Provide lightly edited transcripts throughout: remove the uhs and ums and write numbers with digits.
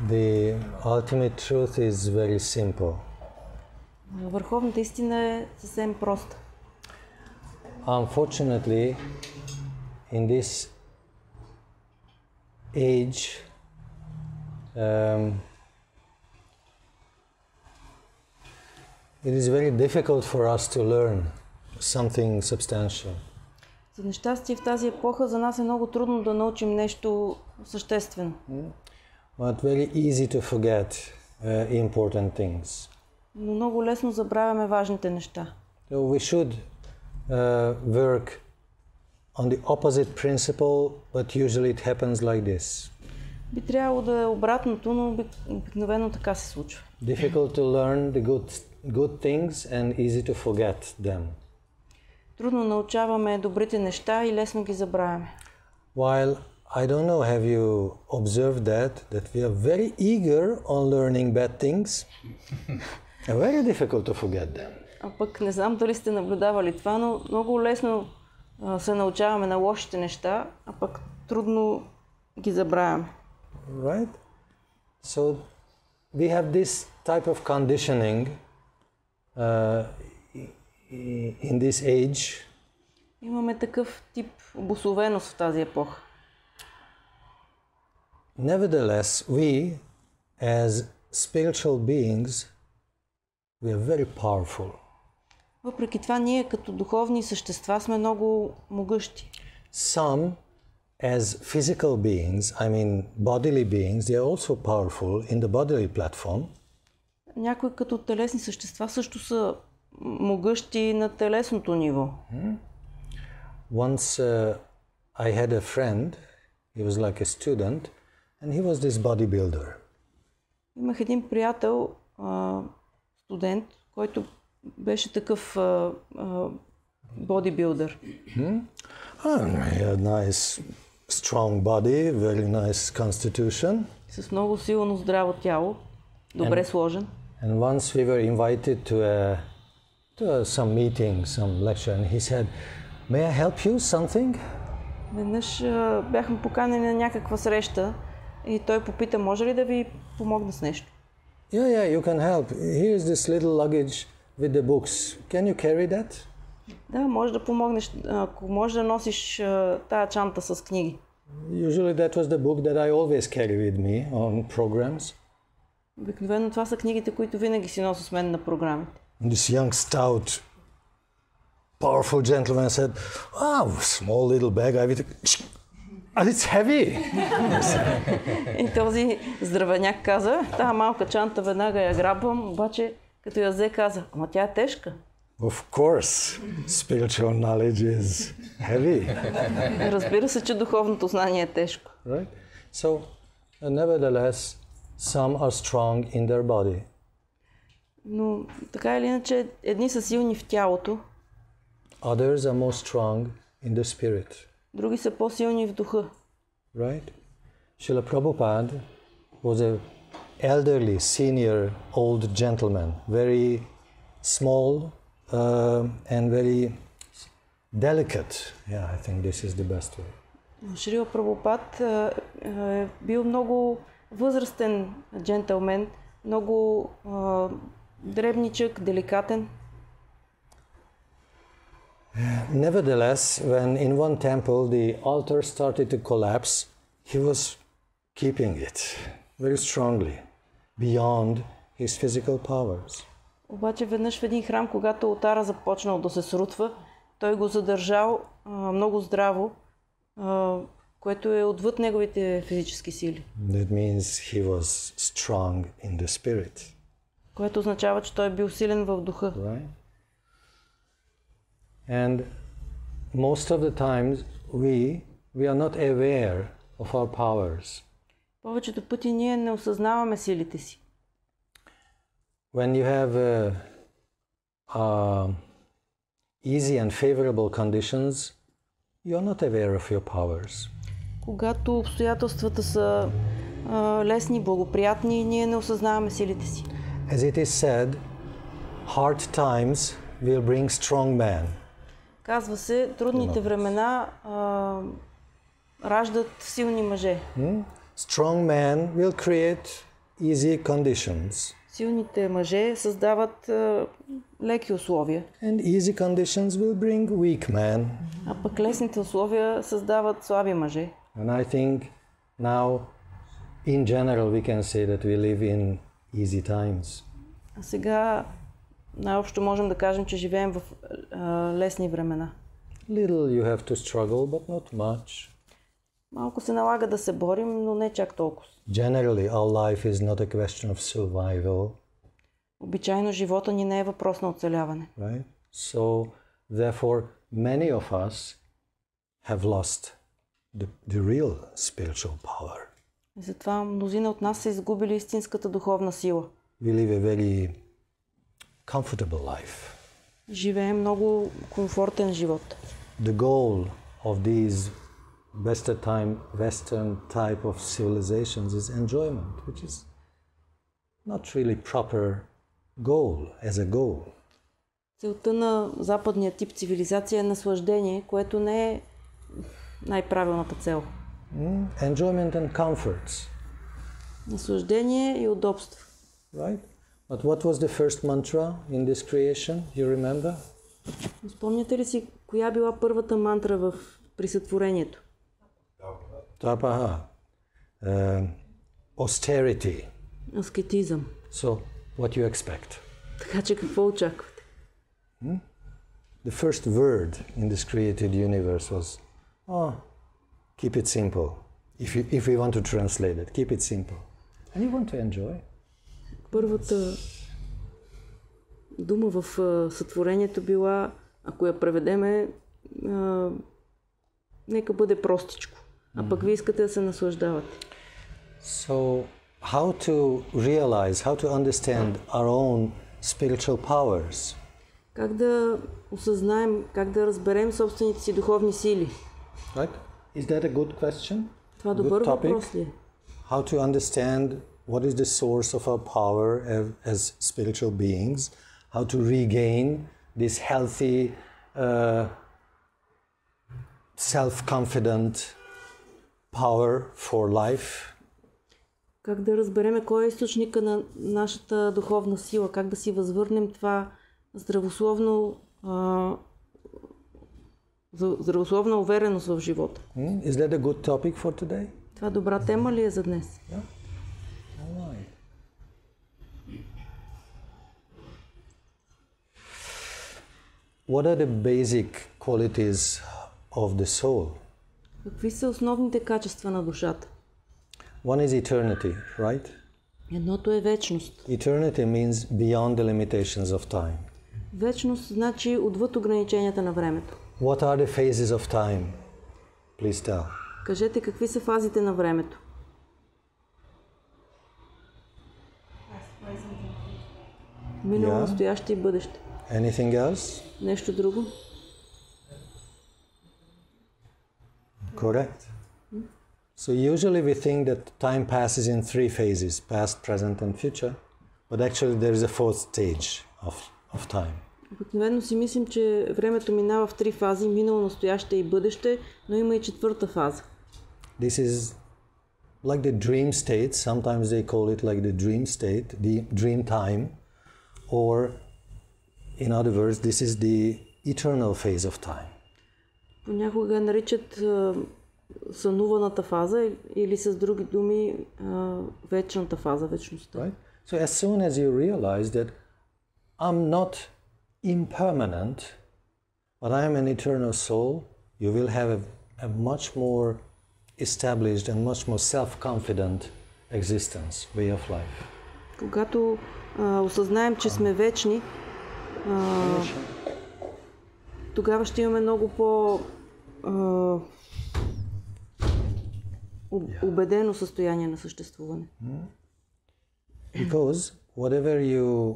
The ultimate truth is very simple. Върховната истина е съвсем проста. Unfortunately, in this age, it is very difficult for us to learn something substantial. За нещастие в тази епоха за нас е много трудно да научим нещо съществено. But very easy to forget important things. Но много лесно забравяме важните неща. So we should work on the opposite principle, but usually it happens like this. Би трябвало да е обратното, но обикновено така се случва. Difficult to learn the good things and easy to forget them. Трудно научаваме добрите неща и лесно ги забравяме. While I don't know, have you observed that we are very eager on learning bad things? Very difficult to forget them. А пък не знам дали сте наблюдавали това, но много лесно се научаваме на лошите неща, а пък трудно ги забравяме. Right? So we have this type of conditioning in this age. Имаме такъв тип обусловеност в тази епоха. Nevertheless, we as spiritual beings, we are very powerful. Въпреки това, ние като духовни същества сме много могъщи. Some as physical beings, I mean bodily beings, they are also powerful in the bodily platform. Някои като телесни същества също са могъщи на телесното ниво. Once I had a friend, he was like a student, and he was this bodybuilder. Имах един приятел, студент, който беше такъв бодибилдър. He had nice, strong body, very nice constitution. С много силно здраво тяло, добре сложен. And once we were invited to some meeting, some lecture, and he said, "May I help you something?" Веднъж бяхме поканени на някаква среща и той попита, може ли да ви помогна с нещо? Yeah, you can help. Here is this little luggage with the books. Can you carry that? Да, може да помогнеш, ако можеш да носиш тая чанта с книги. Usually that was the book that I always carry with me on programs. Обикновено това са книгите, които винаги си нося с мен на програмите. And this young, stout, powerful gentleman said, small little bag, and it's heavy. И този здравеняк каза, тази малка чанта веднага я грабвам, обаче като я взе каза, ама тя е тежка. Of course, spiritual knowledge is heavy. Разбира се, че духовното знание е тежко. Right? So, nevertheless, some are strong in their body. Но така или иначе, едни са силни в тялото. Others are more strong in the spirit. Други са по-силни в духа. Right? Srila Prabhupada was a elderly, senior, old gentleman, very small and very delicate. Yeah, I think this is the best way. Шрила Прабхупад е бил много възрастен джентълмен, много дребничък, деликатен. Nevertheless, when in one temple the altar started to collapse, he was keeping it very strongly, beyond his physical powers. Обаче веднъж в един храм, когато алтара започнал да се срутва, той го задържал много здраво, което е отвъд неговите физически сили. That means he was strong in the spirit. Което означава, че той е бил силен в духа. Right? And most of the times we are not aware of our powers. Повечето пъти ние не осъзнаваме силите си. When you have easy and favorable conditions, you are not aware of your powers. Когато обстоятелствата са лесни, благоприятни, ние не осъзнаваме силите си. As it is said, hard times will bring strong men. Казва се, трудните времена раждат силни мъже. strong men will create easy conditions. Силните мъже създават леки условия. And easy conditions will bring weak men. А пък лесните условия създават слаби мъже. And I think now, in general, we can say that we live in easy times. А сега най-общо можем да кажем, че живеем в лесни времена. Little you have to struggle, but not much. Малко се налага да се борим, но не чак толкова. Generally, our life is not a question of survival. Обичайно живота ни не е въпрос на оцеляване. Right? So, therefore, many of us have lost the real spiritual power. И затова мнозина от нас са изгубили истинската духовна сила. We live a very comfortable life. Живеем много комфортен живот. The goal of these Western type of civilizations is enjoyment, which is not really proper goal as a goal. Целта на западния тип цивилизация е наслаждение, което не е най-правилната цел. Enjoyment and comforts. Наслаждение и удобство. Right? But what was the first mantra in this creation? You remember? Спомняте ли си коя била първата мантра при сътворението? Tapaha. Austerity. Аскетизъм. So, what you expect? Така че какво очаквате? The first word in this created universe was, keep it simple. If we want to translate it, keep it simple. And you want to enjoy. Първата дума в сътворението била, ако я преведеме, нека бъде простичко. А пък ви искате да се наслаждавате. So, how to realize, how to understand our own spiritual powers? Как да осъзнаем, как да разберем собствените си духовни сили? Right? Is that a good question? Това добър въпрос ли е? How to understand what is the source of our power as spiritual beings? How to regain this healthy, self-confident power for life? Как да разбереме кой е източника на нашата духовна сила? Как да си възвърнем това здравословна увереност в живота? Is that a good topic for today? Това добра тема ли е за днес? Yeah. All right. What are the basic qualities of the soul? Какви са основните качества на душата? One is eternity, right? Едното е вечност. Eternity means beyond the limitations of time. Вечност значи отвъд ограниченията на времето. What are the phases of time? Please tell. Кажете какви са фазите на времето. Минало, настояще и бъдеще. Anything else? Нещо друго? Correct. So usually we think that time passes in three phases, past, present and future, but actually there is a fourth stage of time. Обикновено си мислим, че времето минава в три фази, минало, настояще и бъдеще, но има и четвърта фаза. This is like the dream state, sometimes they call it like the dream state, the dream time, or in other words, this is the eternal phase of time. Понякога наричат сънуваната фаза или с други думи вечната фаза, вечността. Right? So as soon as you realize that I'm not impermanent, but I am an eternal soul, you will have a much more established and much more self-confident existence, way of life. Когато осъзнаем, че сме вечни, тогава ще имаме много по убедено състояние на съществуване. Because whatever you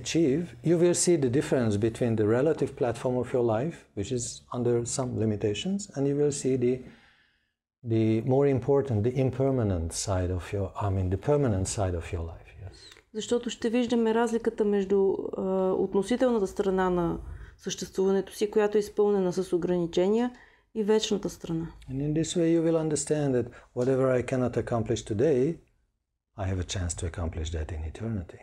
achieve, you will see the difference between the relative platform of your life, which is under some limitations, and you will see the more important, the impermanent side of the permanent side of your life. Yes. Защото ще виждаме разликата между относителната страна на съществуването си, която е изпълнена с ограничения, и вечната страна. And in this way you will understand that whatever I cannot accomplish today, I have a chance to accomplish that in eternity.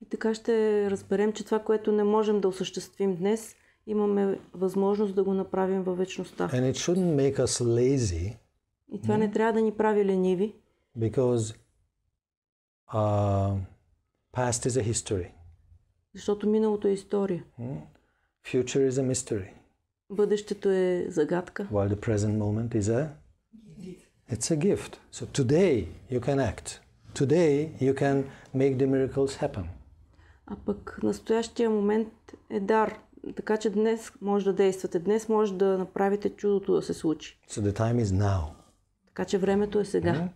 И така ще разберем, че това, което не можем да осъществим днес, имаме възможност да го направим във вечността. And it shouldn't make us lazy. И това не трябва да ни прави лениви. Because past is a history. Защото миналото е история. Future is a mystery. Бъдещето е загадка. While the present moment is it's a gift. So today you can act. Today you can make the miracles happen. А пък настоящия момент е дар. Така че днес може да действате. Днес може да направите чудото да се случи. So the time is now. Така че времето е сега.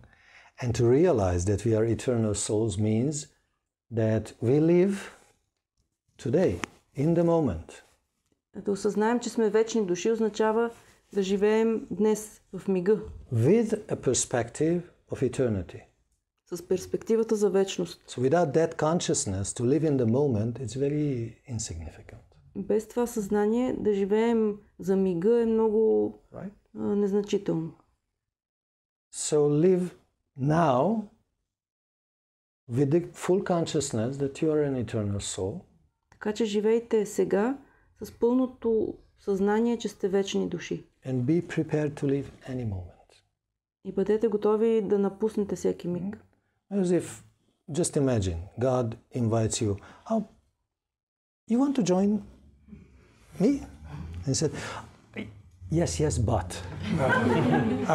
And to realize that we are eternal souls means that we live today, in the moment. Да осъзнаем, че сме вечни души, означава да живеем днес, в мига. With a perspective of eternity. С перспективата за вечност. So without that consciousness, to live in the moment, it's very insignificant. Без това съзнание да живеем за мига е много незначително. So live now with the full consciousness that you are an eternal soul. Така че живейте сега с пълното съзнание, че сте вечни души. And be prepared to leave any moment. И бъдете готови да напуснете всеки миг. As if, just imagine, God invites you. Oh, you want to join me? And he said, yes, but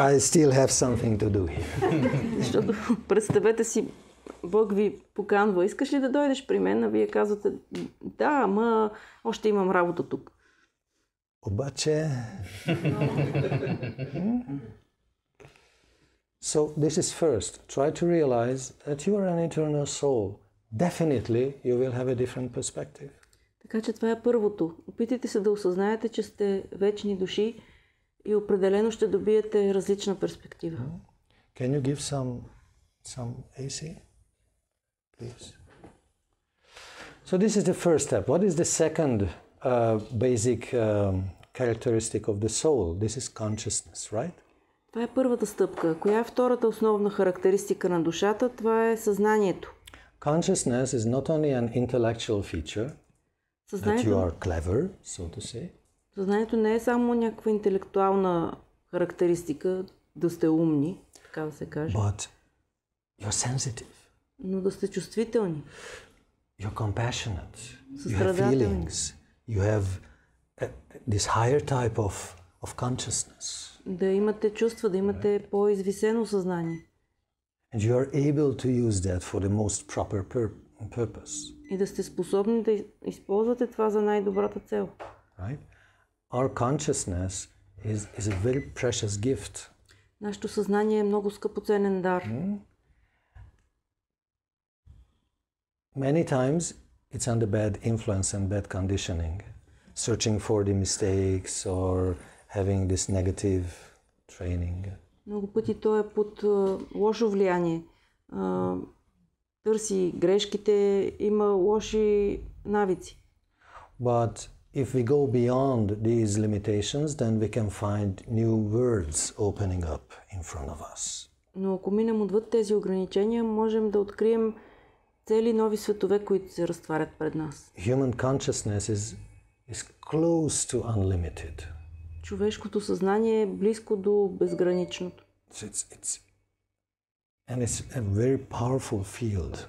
I still have something to do here. Защото представете си, Бог ви поканва, искаш ли да дойдеш при мен? А вие казвате, да, ама още имам работа тук. Обаче... So this is first. Try to realize that you are an eternal soul. Definitely you will have a different perspective. Така че това е първото. Опитайте се да осъзнаете, че сте вечни души и определено ще добиете различна перспектива. Can you give some AC? Please. So this is the first step. What is the second basic characteristic of the soul? This is consciousness, right? Това е първата стъпка. Коя е втората основна характеристика на душата? Това е съзнанието. Consciousness is not only an intellectual feature, that you are clever, so to say. Съзнанието не е само някаква интелектуална характеристика, да сте умни, така да се каже. But you're sensitive. Но да сте чувствителни. You're compassionate. You have feelings. You have this higher type of consciousness. Да имате чувства, да имате по-извисено съзнание. And you are able to use that for the most proper purpose. И да сте способни да използвате това за най-добрата цел. Right? Our consciousness is a very precious gift. Нашето съзнание е много скъпоценен дар. Many times it's under bad influence and bad conditioning, searching for the mistakes or having this negative training. Много пъти то е под лошо влияние. Търси грешките, има лоши навици. But if we go beyond these limitations, then we can find new worlds opening up in front of us. Но ако минем отвъд тези ограничения, можем да открием цели нови светове, които се разтварят пред нас. Human consciousness is close to unlimited. Човешкото съзнание е близко до безграничното. And it's a very powerful field.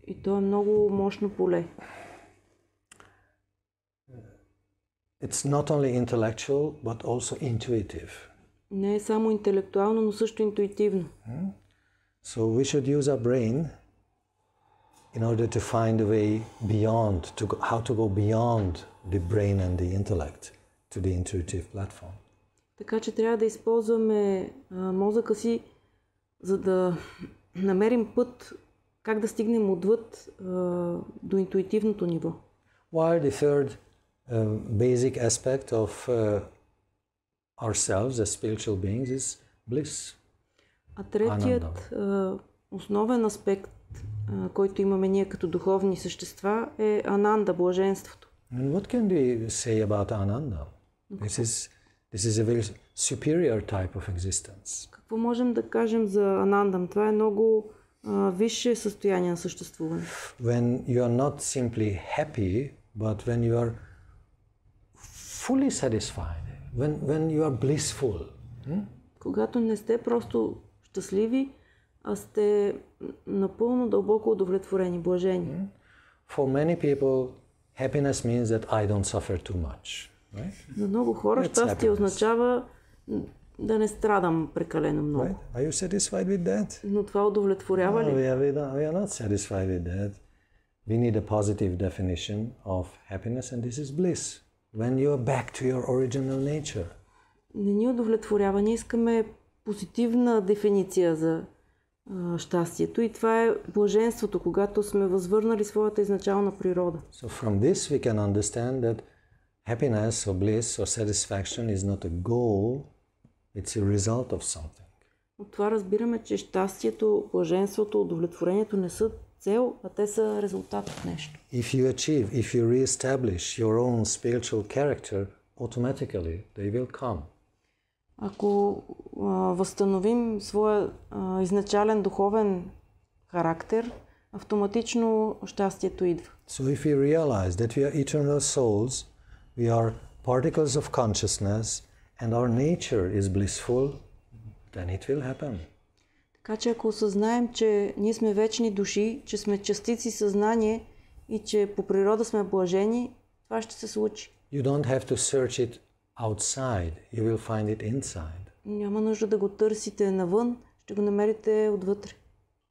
И то е много мощно поле. It's not only intellectual, but also intuitive. Не е само интелектуално, но също интуитивно. So we should use our brain in order to find a way beyond, how to go beyond the brain and the intellect to the intuitive platform. Така че трябва да използваме мозъка си, за да намерим път как да стигнем отвъд до интуитивното ниво. While the third basic aspect of ourselves as spiritual beings is bliss. А третият основен аспект, който имаме ние като духовни същества, е ананда, блаженството. And what can we say about Ananda? This is a very superior type of existence. Какво можем да кажем за Анандам? Това е много висше състояние на съществуване. When you are not simply happy, but when you are fully satisfied, when you are blissful. Когато не сте просто щастливи, а сте напълно дълбоко удовлетворени, блажени. For many people, happiness means that I don't suffer too much. Right? За много хора щастие означава да не страдам прекалено много. Right? Are you satisfied with that? Но това удовлетворява ли? We are not satisfied with that. We need a positive definition of happiness, and this is bliss. When you are back to your original nature. Не ни удовлетворява. Ние искаме позитивна дефиниция за щастието и това е блаженството, когато сме възвърнали своята изначална природа. So from this we can understand that happiness or bliss or satisfaction is not a goal, it's a result of something. От това разбираме, че щастието, блаженството, удовлетворението не са цел, а те са резултат от нещо. If you re-establish your own spiritual character, automatically they will come. Ако възстановим своя изначален духовен характер, автоматично щастието идва. So if we realize that we are eternal souls, we are particles of consciousness, and our nature is blissful, then it will happen. Така че ако осъзнаем, че ние сме вечни души, че сме частици съзнание и че по природа сме блажени, това ще се случи. You don't have to search it outside, you will find it inside. Няма нужда да го търсите навън, ще го намерите отвътре.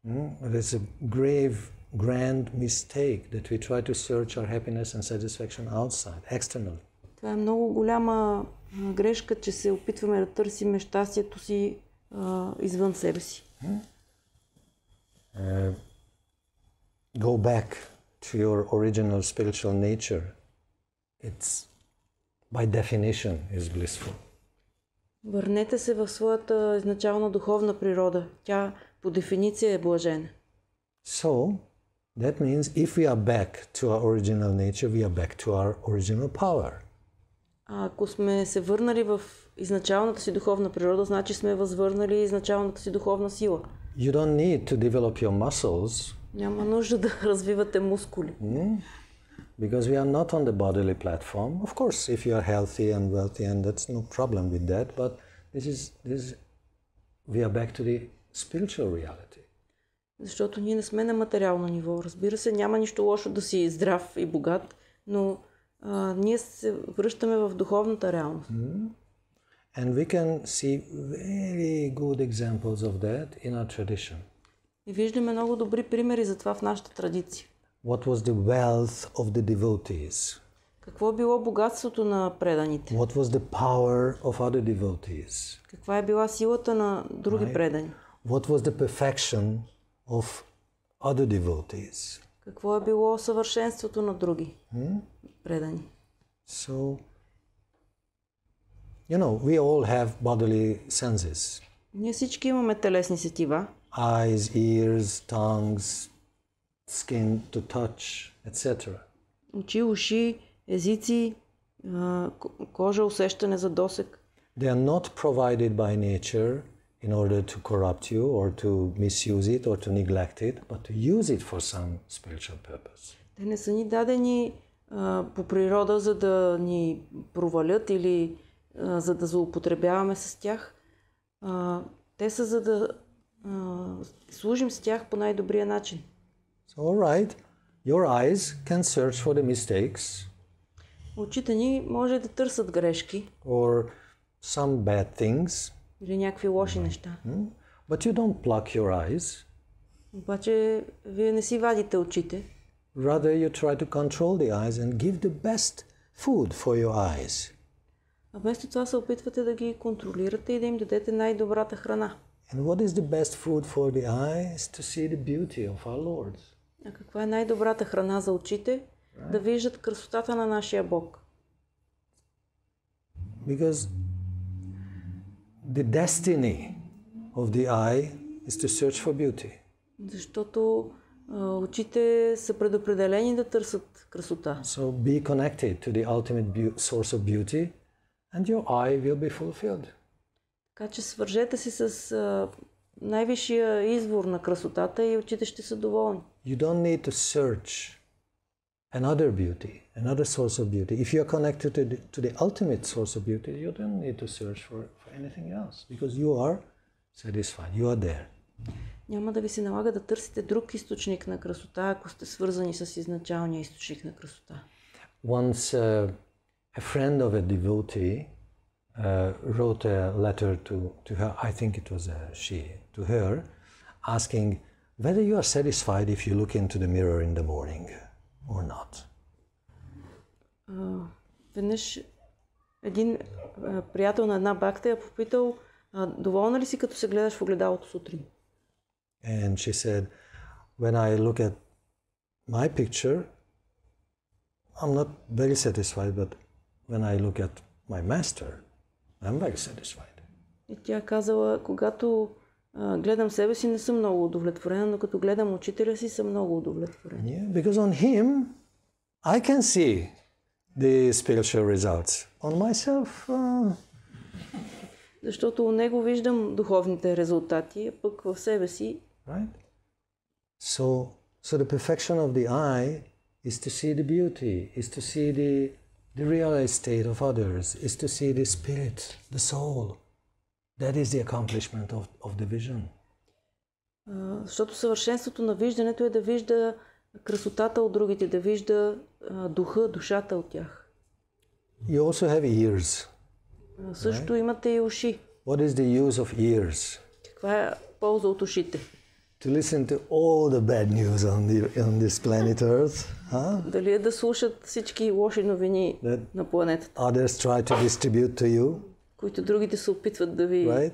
It is a grave, grand mistake that we try to search our happiness and satisfaction outside, externally. Това е много голяма грешка, че се опитваме да търсим щастието си извън себе си. Go back to your original spiritual nature. It's by definition is blissful. Върнете се в своята изначална духовна природа. Тя по дефиниция е блажена. So, that means if we are back to our original nature, we are back to our original power. А ако сме се върнали в изначалната си духовна природа, значи сме възвърнали изначалната си духовна сила. You don't need to develop your muscles. Няма нужда да развивате мускули. Because we are not on the bodily platform. Of course, if you are healthy and wealthy, and that's no problem with that, but we are back to the spiritual reality. Защото ние не сме на материално ниво. Разбира се, няма нищо лошо да си здрав и богат, но ние се връщаме в духовната реалност. And we can see very good examples of that in our tradition. И виждаме много добри примери за това в нашата традиция. What was the wealth of the devotees? Какво е било богатството на преданите? What was the power of other devotees? Каква е била силата на други предани? What was the perfection of other devotees? Какво е било съвършенството на други предани? So, we all have bodily senses. Ние всички имаме телесни сетива. Eyes, ears, tongues, skin to touch, etc. Очи, уши, езици, кожа, усещане за досек. They are not provided by nature in order to corrupt you or to misuse it or to neglect it, but to use it for some spiritual purpose. Те не са ни дадени по природа, за да ни провалят или за да злоупотребяваме с тях. Те са за да служим с тях по най-добрия начин. So, all right, your eyes can search for the mistakes. Очите ни може да търсят грешки. Or some bad things. Или някакви лоши неща. But you don't pluck your eyes. Обаче вие не си вадите очите. Rather you try to control the eyes and give the best food for your eyes. А вместо това се опитвате да ги контролирате и да им дадете най-добрата храна. And what is the best food for the eyes? To see the beauty of our Lord. А каква е най-добрата храна за очите? Да виждат красотата на нашия Бог. Because the destiny of the eye is to search for beauty. Защото очите са предопределени да търсят красота. So be connected to the ultimate source of beauty and your eye will be fulfilled. Така че свържете се с най-висшия извор на красотата и очите ще са доволни. You don't need to search another beauty, another source of beauty. If you are connected to the ultimate source of beauty, you don't need to search for anything else because you are satisfied, you are there. Няма да ви се налага да търсите друг източник на красота, ако сте свързани с изначалния източник на красота. Once a friend of a devotee wrote a letter to her, I think it was she, to her, asking whether you are satisfied if you look into the mirror in the morning or not. Веднъж един приятел на една бакта я попитал, доволна ли си като се гледаш в огледалото сутрин? And she said, when I look at my picture, I'm not very satisfied, but when I look at my master, I'm very satisfied. И тя казала, когато гледам себе си, не съм много удовлетворена, но като гледам учителя си, съм много удовлетворена. Yeah, because on him, I can see the spiritual results. On myself, Защото у него виждам духовните резултати, а пък в себе си. Right? So the perfection of the eye is to see the beauty, is to see the realized state of others, is to see the spirit, the soul. That is the accomplishment of the vision. Защото съвършенството на виждането е да вижда красотата от другите, да вижда духа, душата от тях. You also have ears. Също имате и уши. What is the use of ears? Каква е полза от ушите? To listen to all the bad news on this planet Earth. Huh? Дали е да слушат всички лоши новини на планетата? Others try to distribute to you. Които другите се опитват да ви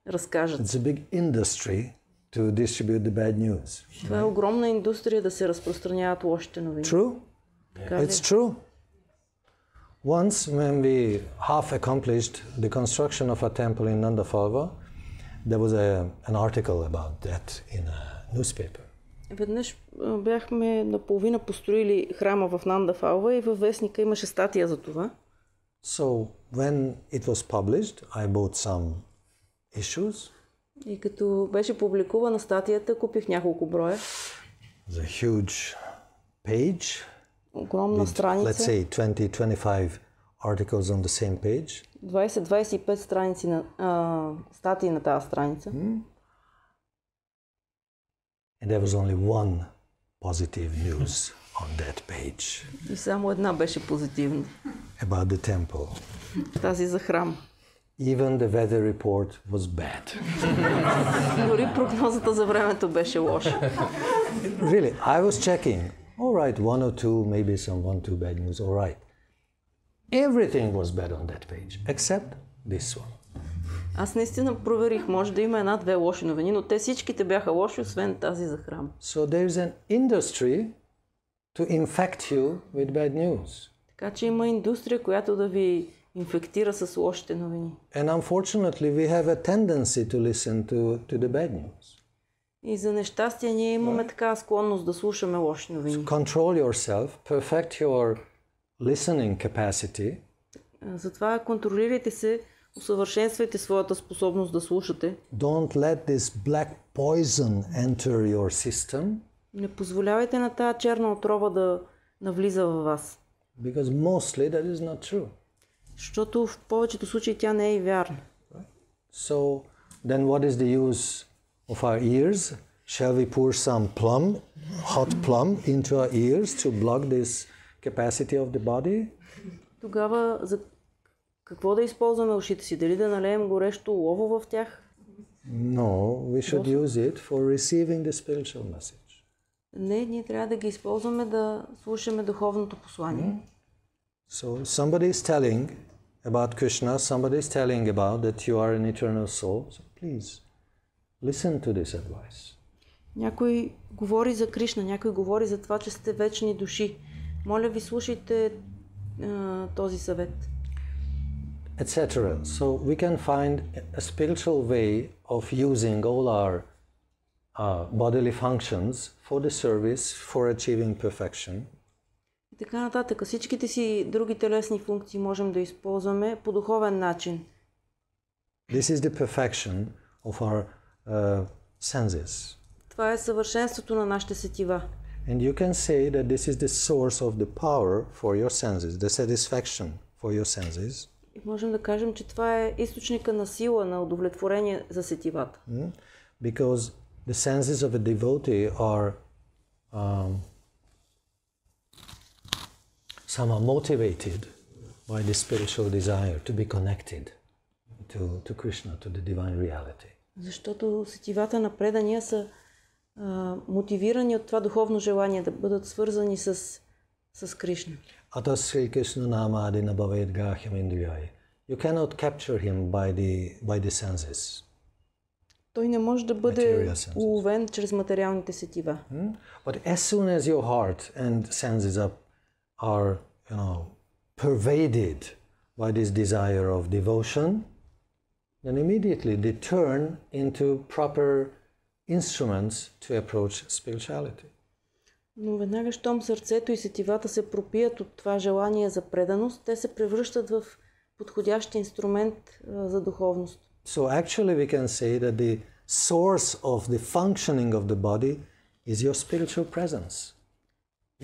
разкажат. It's a big industry to distribute the bad news. Това е огромна индустрия да се разпространяват лошите новини. True? It's true. Once, when we half accomplished the construction of a temple in Nandafalva, there was an article about that in a newspaper. Веднъж бяхме наполовина построили храма в Нандафалва и във вестника имаше статия за това. So when it was published, I bought some issues. И като беше публикувана статията, купих няколко броя. It's a huge page. Огромна страница. Let's say 20-25 articles on the same page. 20-25 страници на статии на тази страница. And there was only one positive news on that page. И само една беше позитивна. About the temple. Тази за храм. Even the weather report was bad. Дори прогнозата за времето беше лоша. Really, I was checking. All right, one or two, maybe some one, two bad news. All right. Everything was bad on that page, except this one. Аз наистина проверих, може да има една-две лоши новини, но те всичките бяха лоши, освен тази за храм. So there's an industry to infect you with bad news. Така че има индустрия, която да ви инфектира с лошите новини. And unfortunately, we have a tendency to listen to the bad news. И за нещастие ние имаме така склонност да слушаме лоши новини. So control yourself, perfect your listening capacity. Затова контролирайте се, усъвършенствайте своята способност да слушате. Don't let this black poison enter your system. Не позволявайте на тази черна отрова да навлиза във вас. Because mostly that is not true. Защото в повечето случаи тя не е и вярна. So then what is the use of our ears? Shall we pour some hot plum into our ears to block this capacity of the body? Тогава за какво да използваме ушите си? Дали да налеем горещо олово в тях? No, we should use it for receiving the spiritual message. Не, ние трябва да ги използваме да слушаме духовното послание. So somebody is telling about Krishna, somebody is telling about that you are an eternal soul. So please listen to this advice. Някой говори за Кришна, някой говори за това, че сте вечни души. Моля ви, слушайте този съвет. Etc. So we can find a spiritual way of using all our bodily functions for the service, for achieving perfection. така нататък. Всичките си други телесни функции можем да използваме по духовен начин. This is the perfection of our senses. Това е съвършенството на нашите сетива. And you can say that this is the source of the power for your senses, the satisfaction for your senses. И можем да кажем, че това е източника на сила, на удовлетворение за сетивата. Because the senses of a devotee are somehow motivated by the spiritual desire to be connected to Krishna, to the divine reality. Защото сетивата на предания са мотивирани от това духовно желание да бъдат свързани с Кришна. Atas Sri Krishna nama adina bhaved grahyam indriyai. You cannot capture him by the senses. Той не може да бъде уловен чрез материалните сетива. But as soon as your heart and senses are pervaded by this desire of devotion, then immediately they turn into proper instruments to approach spirituality. Но веднага, щом сърцето и сетивата се пропият от това желание за преданост, те се превръщат в подходящ инструмент за духовност. So actually we can say that the source of the functioning of the body is your spiritual presence.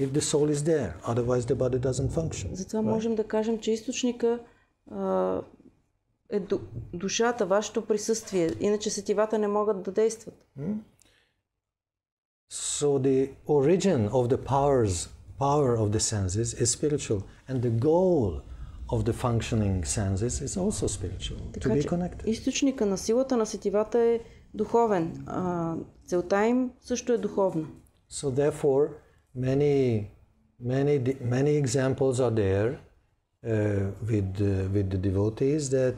If the soul is there, otherwise the body doesn't function. Затова можем да кажем, че източника е душата, вашето присъствие, иначе сетивата не могат да действат. So the origin of the power of the senses is spiritual, and the goal of the functioning senses is also spiritual, to be connected. Източника на силата на сетивата е духовен, целта им също е духовна. So therefore, many examples are there with the devotees that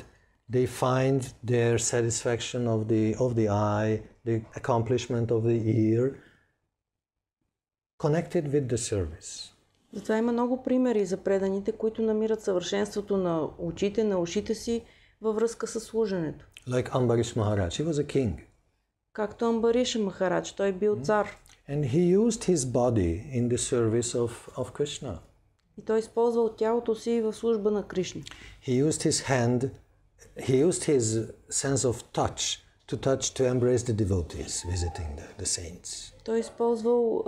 they find their satisfaction of the eye, the accomplishment of the ear, connected with the service. Затова има много примери за преданите, които намират съвършенството на очите, на ушите си във връзка с служенето. Like Ambarish Maharaj, he was a king. Както Амбариша Махарадж, той бил цар. And he used his body in the service of Krishna. И той използвал тялото си в служба на Кришна. He used his hand, he used his sense of touch to embrace the devotees visiting the saints. Той използвал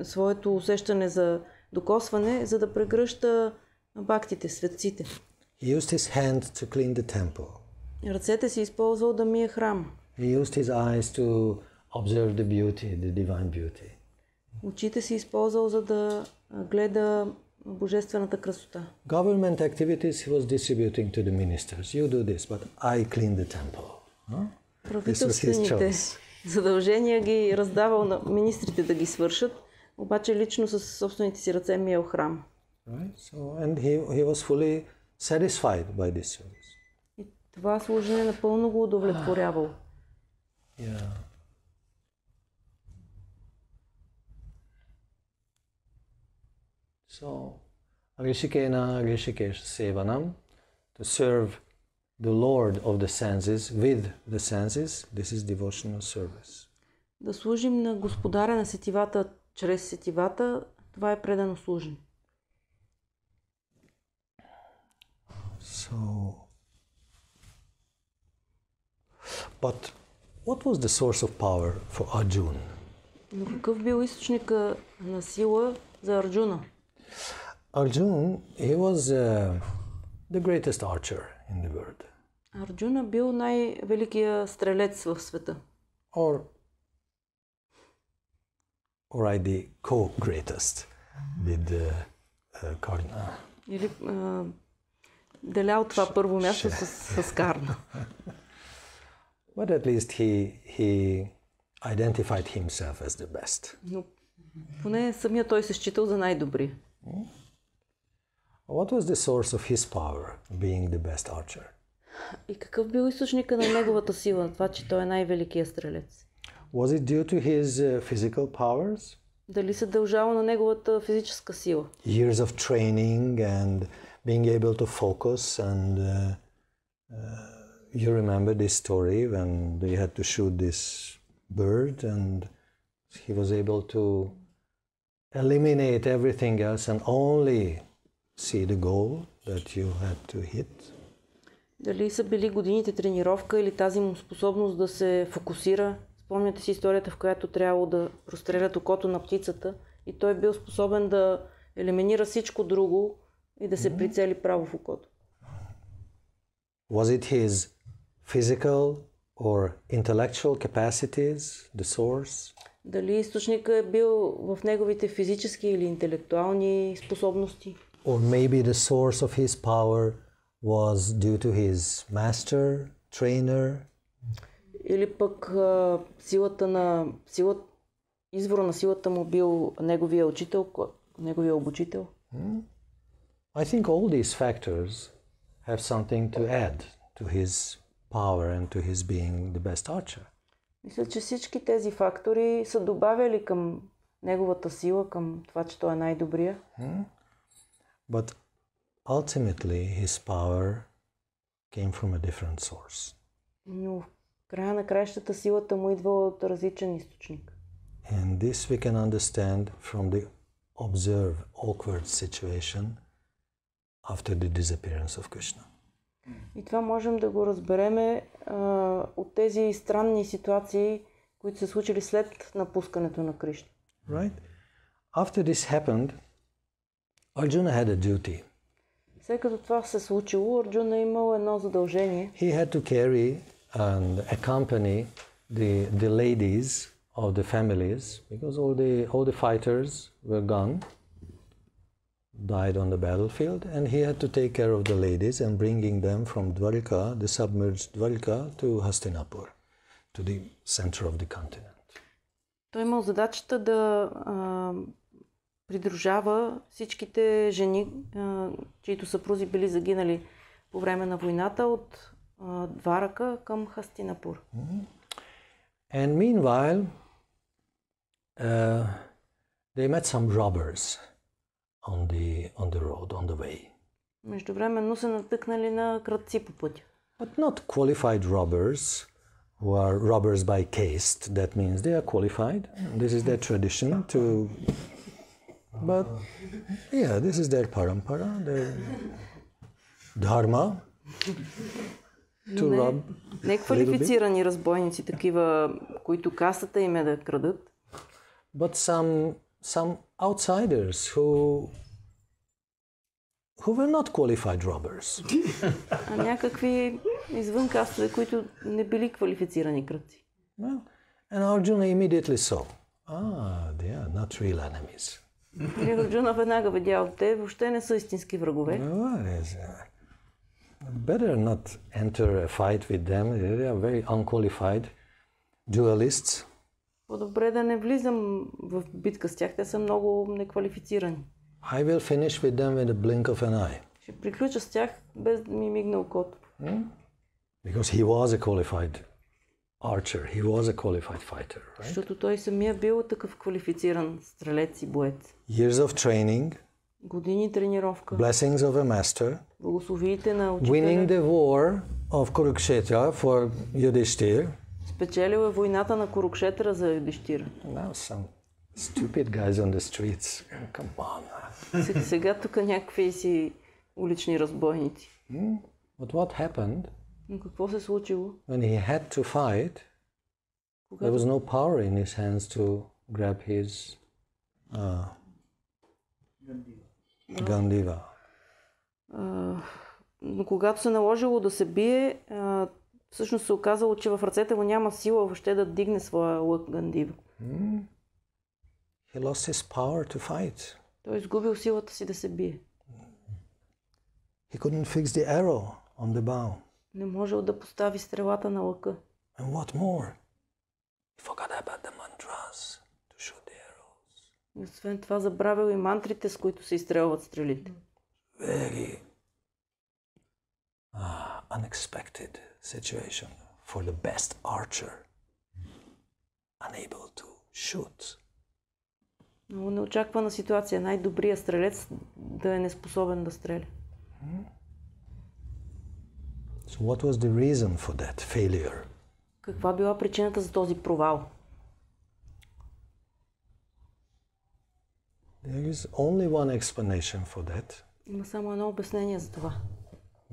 своето усещане за докосване, за да прегръща бактите, светците. He used his hand to clean the temple. Ръцете си използвал да мие храма. He used his eyes to observe the beauty, the divine beauty. Очите си използвал, за да гледа божествената красота. Government activities he was distributing to the ministers. You do this, but I clean the temple. Правителствените задължения ги раздавал на министрите да ги свършат, обаче лично със собствените си ръце миел храм. Right? So, and he was fully satisfied by this service. И това служение напълно го удовлетворявало. Yeah. So, Rishikena Rishikesh Sevanam, to serve the Lord of the senses with the senses, this is devotional service. Да служим на Господаря на сетивата чрез сетивата, това е предано служене. So, but what was the source of power for Arjuna? Но какъв бил източника на сила за Арджуна? Arjuna, he was the greatest archer in the world. Арджуна бил най-великият стрелец в света. Or the co-greatest with Karna. Или делял това първо място с Карна. But at least he identified himself as the best. Но поне самия той се считал за най-добри. What was the source of his power, being the best archer? И какъв бил източника на неговата сила, това, че той е най-великият стрелец? Was it due to his physical powers? Дали се дължало на неговата физическа сила? Years of training and being able to focus, and you remember this story when they had to shoot this bird and he was able to eliminate everything else and only see the goal that you had to hit? Дали са били годините тренировка или тази му способност да се фокусира? Спомняте си историята, в която трябвало да прострелят окото на птицата и той бил способен да елиминира всичко друго и да се прицели право в окото. Was it his physical or intellectual capacities, the source? Дали източникът е бил в неговите физически или интелектуални способности? Or maybe the source of his power was due to his master, trainer? Или пък извора на силата му бил неговия учител, неговия обучител? I think all these factors have something to add to his power and to his being the best archer. Мисля, че всички тези фактори са добавили към неговата сила, към това, че той е най-добрия. But ultimately his power came from a different source. Но в края на краищата силата му идва от различен източник. And this we can understand from the observed awkward situation after the disappearance of Krishna. И това можем да го разбереме от тези странни ситуации, които се случили след напускането на Кришна. Right? After this happened, Arjuna had a duty. След като това се случило, Арджуна имал едно задължение. He had to carry and accompany the ladies of the families, because all the fighters were gone, died on the battlefield, and he had to take care of the ladies and bringing them from Dwarka, the submerged Dwarka, to Hastinapur, to the center of the continent. Той имал задачата да придружава всичките жени, чието съпрузи били загинали по време на войната от Дварака към Хастинапур. And meanwhile, they met some robbers on the road, on the way. Междувременно се натъкнали на крадци по пътя. But not qualified robbers who are robbers by caste. That means they are qualified. This is their tradition to... But, yeah, this is their parampara, their dharma. To rob. Не квалифицирани разбойници, такива, които кастата им е да крадат. But some outsiders who were not qualified robbers. А някакви извън кастове, които не били квалифицирани крадци. Well, and Arjuna immediately saw, they are not real enemies. И Арджуна веднага видял, те въобще не са истински врагове. Better not enter a fight with them. They are very unqualified duelists. По-добре да не влизам в битка с тях, те са много неквалифицирани. I will finish with them with a blink of an eye. Ще приключа с тях без да ми мигне окото. Because he was a qualified archer, he was a qualified fighter, right? Защото той самия бил такъв квалифициран стрелец и боец. Years of training, години тренировка, blessings of a master, благословиите на учителя, winning the war of Kurukshetra for Yudhishthir. Спечелил е войната на Курукшетра за Юдиштира. Now some stupid guys on the streets. Come on. Сега тук някакви си улични разбойници. But what happened? Но какво се случило? When he had to fight, there was no power in his hands to grab his Gandiva. Но когато се наложило да се бие, всъщност се оказало, че в ръцете му няма сила въобще да дигне своя лък Гандива. He lost his power to fight. Той изгубил силата си да се бие. He couldn't fix the arrow on the bow. Не можел да постави стрелата на лъка. And what more? He forgot about the mantras to shoot the arrows. И освен това забравил и мантрите, с които се изстрелват стрелите. Very unexpected situation for the best archer, unable to shoot. Много неочаквана ситуация. Най-добрият стрелец да е неспособен да стреля. So what was the reason for that failure? Каква била причината за този провал? There is only one explanation for that. Има само едно обяснение за това.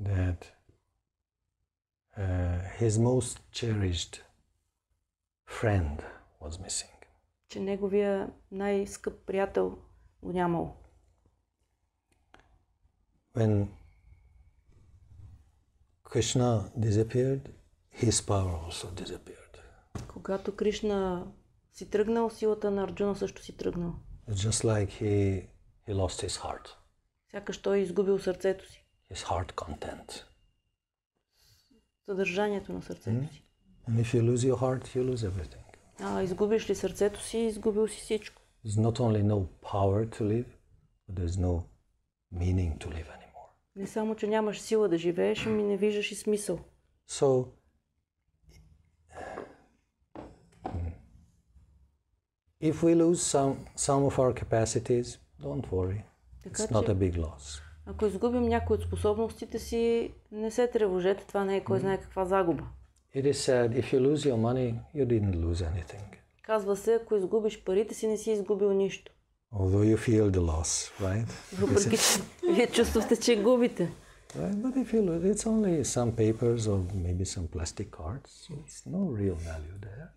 That his most cherished friend was missing. Че неговия най-скъп приятел го нямал. When Krishna disappeared, his power also disappeared. Когато Кришна си тръгнал, силата на Арджуна също си тръгнал. It's just like he lost his heart. Сякаш той изгубил сърцето си. His heart content. Съдържанието на сърцето си. And if you lose your heart, you lose everything. Изгубиш ли сърцето си, изгубил си всичко. There's not only no power to live, but there's no meaning to live anymore. Не само, че нямаш сила да живееш, ами не виждаш и смисъл. So, if we lose some of our capacities, don't worry. It's not a big loss. Ако изгубим някои от способностите си, не се тревожете, това не е кой знае каква загуба. It is said, if you lose your money, you didn't lose anything. Казва се, ако изгубиш парите си, не си изгубил нищо. Although you feel the loss, right? Въпреки че вие чувствате, че губите. Right? But if you lose, it's only some papers or maybe some plastic cards. It's no real value there.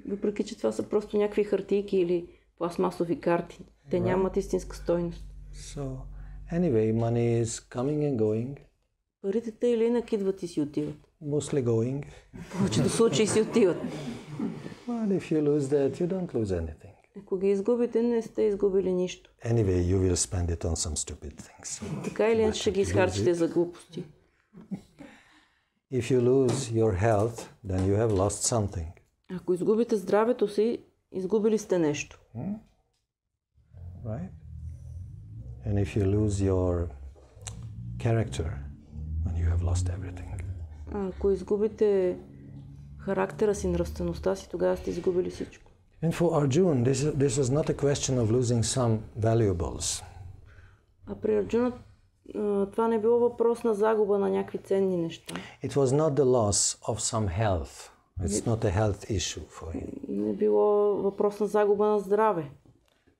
Въпреки че това са просто някакви хартийки или пластмасови карти. Те нямат истинска стойност. So, anyway, money is coming and going. Парите те или инак идват и си отиват. Mostly going. В повечето случаи си отиват. But if you lose that, you don't lose anything. Ако ги изгубите, не сте изгубили нищо. Anyway, you will spend it on some stupid things. So така или иначе ще ги изхарчите за глупости. If you lose your health, then you have lost something. Ако изгубите здравето си, изгубили сте нещо. Right? And if you lose your character, then you have lost everything. Ако изгубите характера си, нравствеността си, тогава сте изгубили всичко. And for Arjuna, this was not a question of losing some valuables. А при Арджуна това не било въпрос на загуба на някакви ценни неща. It was not the loss of some health. It's not a health issue for him. Не било въпрос на загуба на здраве.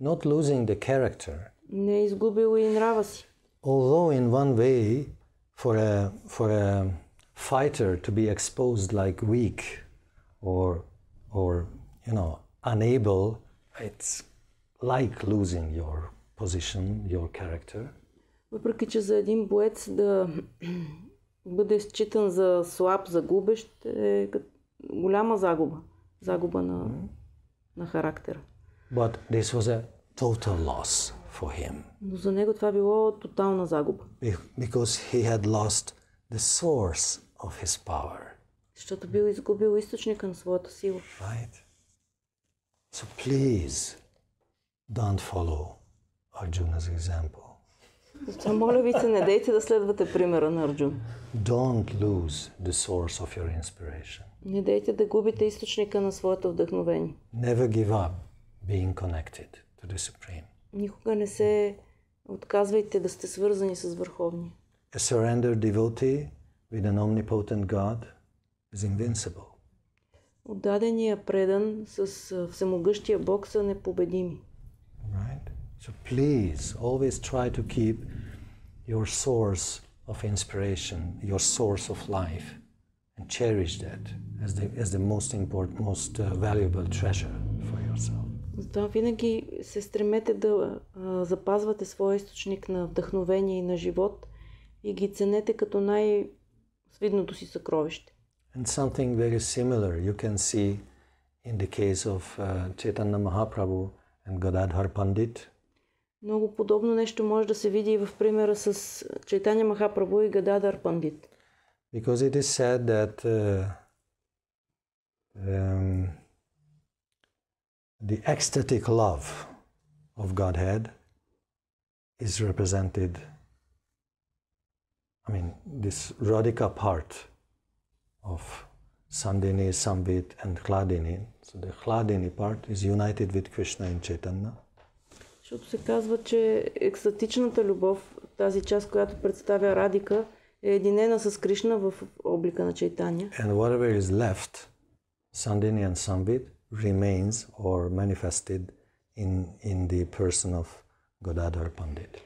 Not losing the character. Не изгубил и нрава си. Although in one way, for a fighter to be exposed like weak or unable, it's like losing your position, your character. Въпреки че за един боец да бъде считан за слаб, за губещ, е голяма загуба. Загуба на характера. But this was a total loss for him. Но за него това било тотална загуба. Because he had lost the source of his power. Защото бил изгубил източника на своята сила. Right? So please don't follow Arjuna's example. Затова моля ви се, не дейте да следвате примера на Арджун. Don't lose the source of your inspiration. Не дейте да губите източника на своето вдъхновение. Never give up being connected to the Supreme. Никога не се отказвайте да сте свързани с Върховния. A surrendered devotee with an omnipotent God is invincible. Отдадения предан с всемогъщия Бог са непобедими. Right? So please always try to keep your source of inspiration, your source of life, and cherish that as the most important, most valuable treasure for yourself. Затова винаги се стремете да запазвате своя източник на вдъхновение и на живот и ги ценете като най-свидното си съкровище. And something very similar you can see in the case of Chaitanya Mahaprabhu and Gadadhar Pandit. Много подобно нещо може да се види и в примера с Чайтаня Махапрабху и Гададхар Пандит. Because it is said that the ecstatic love of Godhead is represented, this Radhika part of Sandini, Sambit and Hladini. So the Hladini part is united with Krishna and Chaitanya. Защото се казва, че екстатичната любов, тази част, която представя Радика, е единена с Кришна в облика на Чайтаня. And whatever is left, Sandini and Sambit, remains or manifested in the person of Gadadhar Pandit.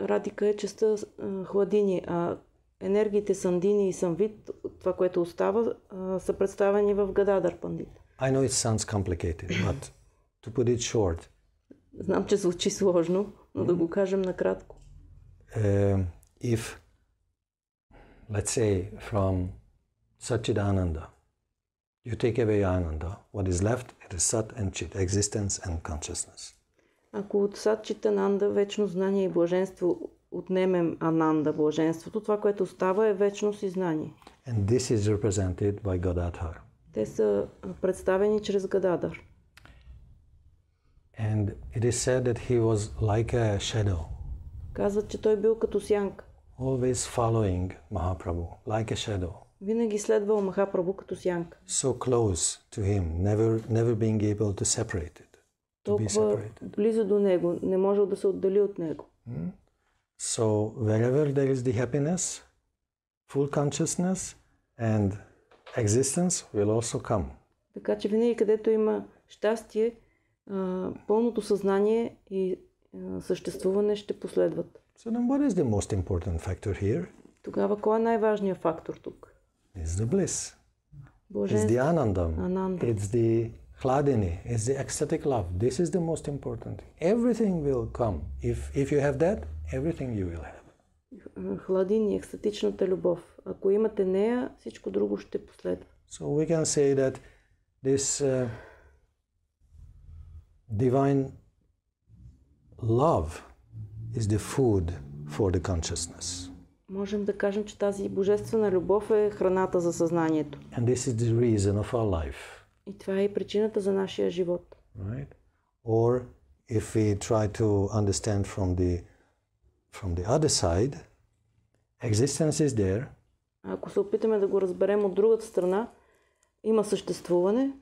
Радика е частта хладини, а енергиите Сандини и Самвит, това, което остава, са представени в Гададър Пандит. I know it sounds complicated, but to put it short. Знам, че звучи сложно, но да го кажем накратко. If, let's say, from Satchidananda, you take away Ananda, what is left it is Sat and Chit, existence and consciousness. Ако от Сатчитананда, вечно знание и блаженство, отнемем Ананда, блаженството, това, което остава, е вечност и знание. And this is represented by Gadadhar. Те са представени чрез Гададър. And it is said that he was like a shadow. Казват, че той бил като сянка. Always following Mahaprabhu, like a shadow. Винаги следвал Махапрабху като сянка. So close to him, never being able to separate it. Толкова близо до него, не можел да се отдели от него. So wherever there is the happiness, full consciousness and existence will also come. Така че винаги където има щастие, пълното съзнание и съществуване ще последват. So then what is the most important factor here? Тогава кой е най-важният фактор тук? It's the bliss. Блаженство. It's the anandam. Ананда. It's the hladini. It's the ecstatic love. This is the most important thing. Everything will come. If you have that, everything you will have. Хладини, екстатичната любов. Ако имате нея, всичко друго ще последва. So we can say that this divine love is the food for the consciousness. Можем да кажем, че тази божествена любов е храната за съзнанието. And this is the reason of our life. И това е и причината за нашия живот. Right? Or if we try to understand from the other side, existence is there. Ако се опитаме да го разберем от другата страна, има съществуване.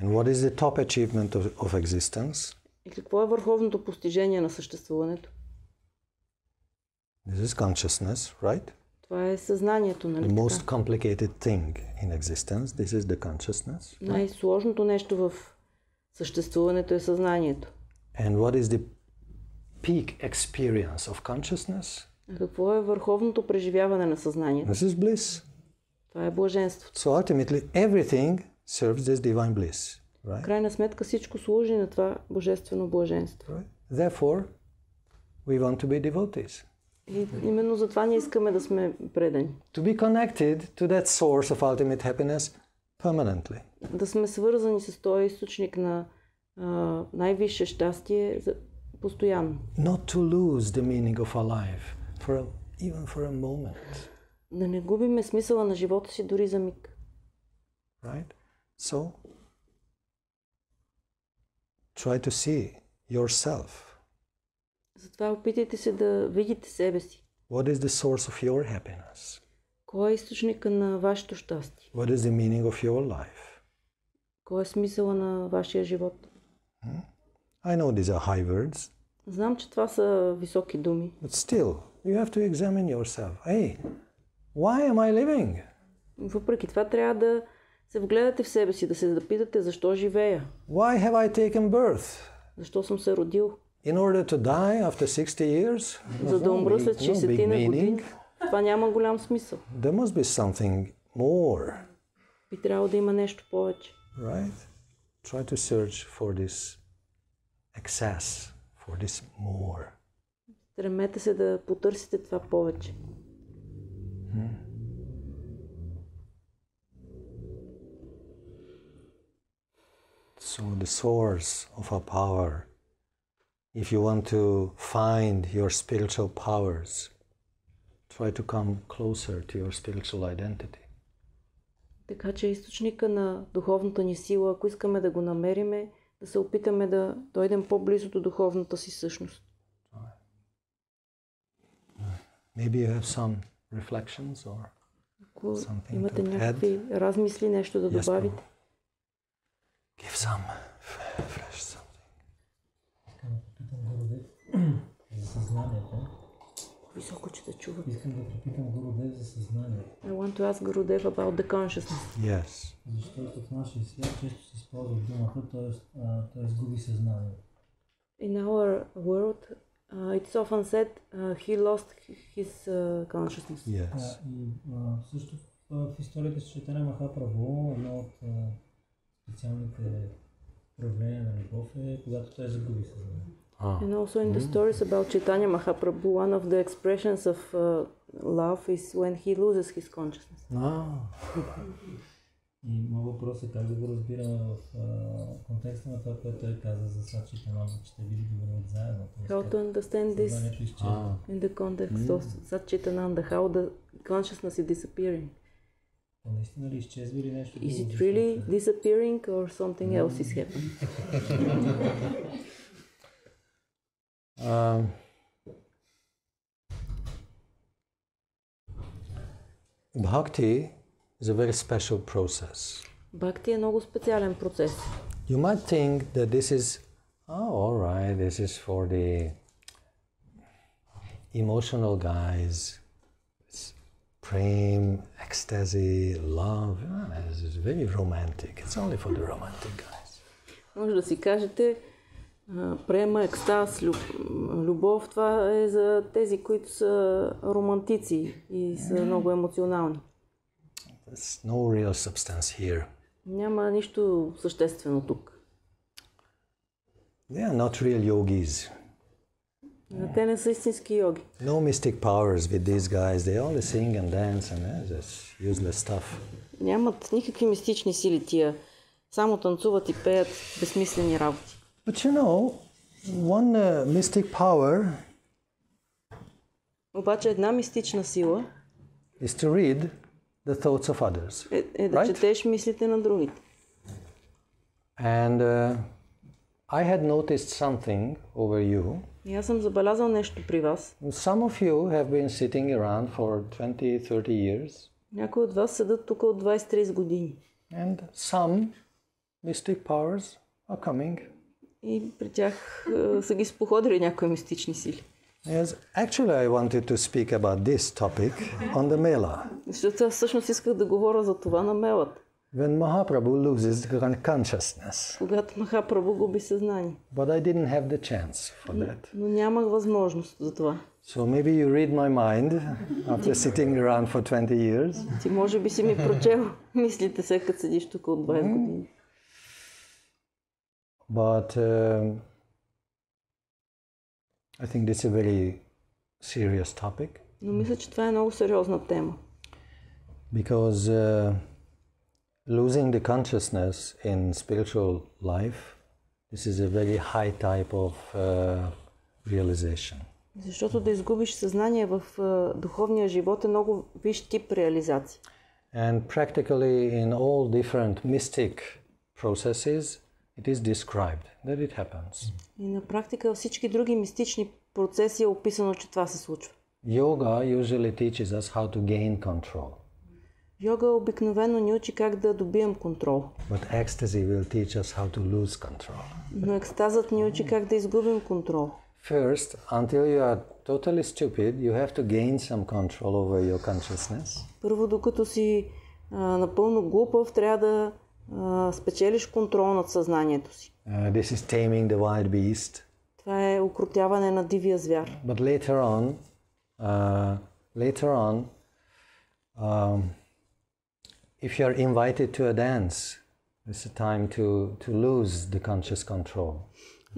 And what is the top achievement of existence? И какво е върховното постижение на съществуването? This is consciousness, right? Това е съзнанието, нали The така? most complicated thing in existence, this is the consciousness. Най-сложното нещо в съществуването е съзнанието. And what is the peak experience of consciousness? А какво е върховното преживяване на съзнанието? This is bliss. Това е блаженството. So ultimately everything serves this divine bliss, В right? крайна сметка всичко служи на това божествено блаженство. Right? Therefore, we want to be devotees. И именно затова ние искаме да сме предани. To be connected to that source of ultimate happiness permanently. Да сме свързани с този източник на най-висше щастие постоянно. Not to lose the meaning of our life, even for a moment. Да не губиме смисъла на живота си дори за миг. Right? So, try to see yourself. Затова опитайте се да видите себе си. What is the source of your happiness? Кой е източника на вашето щастие? What is the meaning of your life? Кой е смисъла на вашия живот? I know these are high words, Знам, че това са високи думи. but still, you have to examine yourself. Hey, why am I living? Въпреки това трябва да се вгледате в себе си, да се запитате защо живея. Why have I taken birth? Защо съм се родил? In order to die after 60 years? За да умра след No big 60 години. meaning. Това няма голям смисъл. There must be something more, Би трябвало да има нещо повече. right? Try to search for this excess, for this more. Стремете се да потърсите това повече. So the source of our power, if you want to find your spiritual powers, try to come closer to your spiritual identity. Така че източника на духовната ни сила, ако искаме да го намериме, да се опитаме да дойдем по-близо до духовната си същност. Maybe you have some reflections or Ако something имате to някакви размисли, нещо да Yes, добавите. give some fresh something. Искам да попитам Гурудев за съзнанието. Високо, че да чуват. Искам да попитам Гурудев за съзнанието. I want to ask Gurudev about the consciousness. Yes. Защото в нашия свят често се използва думата, т.е. изгуби съзнанието. In our world, it's often said he lost his consciousness. Yes. И също в историята с Чайтаня Махапрабху, едно от специалните проявления на любов е когато той загуби съзнание. And also in the stories about Chaitanya Mahaprabhu, one of the expressions of love is when he loses his consciousness. И моят въпрос е как да го разбираме в контекста на това, което той каза за Сачитананда, че те били доведени заедно. How to understand this in the context of Satchitananda, how the consciousness is disappearing. Наистина ли изчезва или нещо? Is it really disappearing or something else is happening? Bhakti is a very special process. Бхакти е много специален процес. You might think that this is, all right, this is for the emotional guys. It's prem, ecstasy, love. This is very romantic. It's only for the romantic guys. Може да си кажете, према, екстаз, любов, това е за тези, които са романтици и са много емоционални. There's no real substance here. Няма нищо съществено тук. They are not real yogis. Те не са истински йоги. No mystic powers with these guys. They only sing and dance and just useless stuff. Нямат никакви мистични сили тия. Само танцуват и пеят безсмислени работи. But you know, one mystic power Обаче една мистична сила is to read the thoughts of others. е да четеш мислите на другите. And I had noticed something over you. И аз съм забелязал нещо при вас. Some of you have been sitting around for 20-30 years. Някои от вас седат тук от 20-30 години. And some mystic powers are coming. И при тях са ги споходили някои мистични сили. Yes, actually I wanted to speak about this topic on the Mela. Защото аз всъщност исках да говоря за това на Мелата. When Mahaprabhu loses consciousness. Когато Махапрабху губи съзнание. But I didn't have the chance for that. Но нямах възможност за това. So maybe you read my mind after sitting around for 20 years. Ти може би си ми прочел мислите се, като седиш тук от 20 години. But I think this is a very serious topic. Но мисля, че това е много сериозна тема. Because losing the consciousness in spiritual life, this is a very high type of realization. Защото да изгубиш съзнание в духовния живот е много висш тип реализация. And practically in all different mystic processes, it is described that it happens. И на практика всички други мистични процеси е описано, че това се случва. Yoga usually teaches us how to gain control. Йога обикновено ни учи как да добием контрол. But ecstasy will teach us how to lose control. Но екстазът ни учи как да изгубим контрол. First, until you are totally stupid, you have to gain some control over your consciousness. Първо, докато си напълно глупав, трябва да спечелиш контрол над съзнанието си. This is taming the wild beast. Това е укротяване на дивия звяр. But later on, if you are invited to a dance, it's a time to lose the conscious control.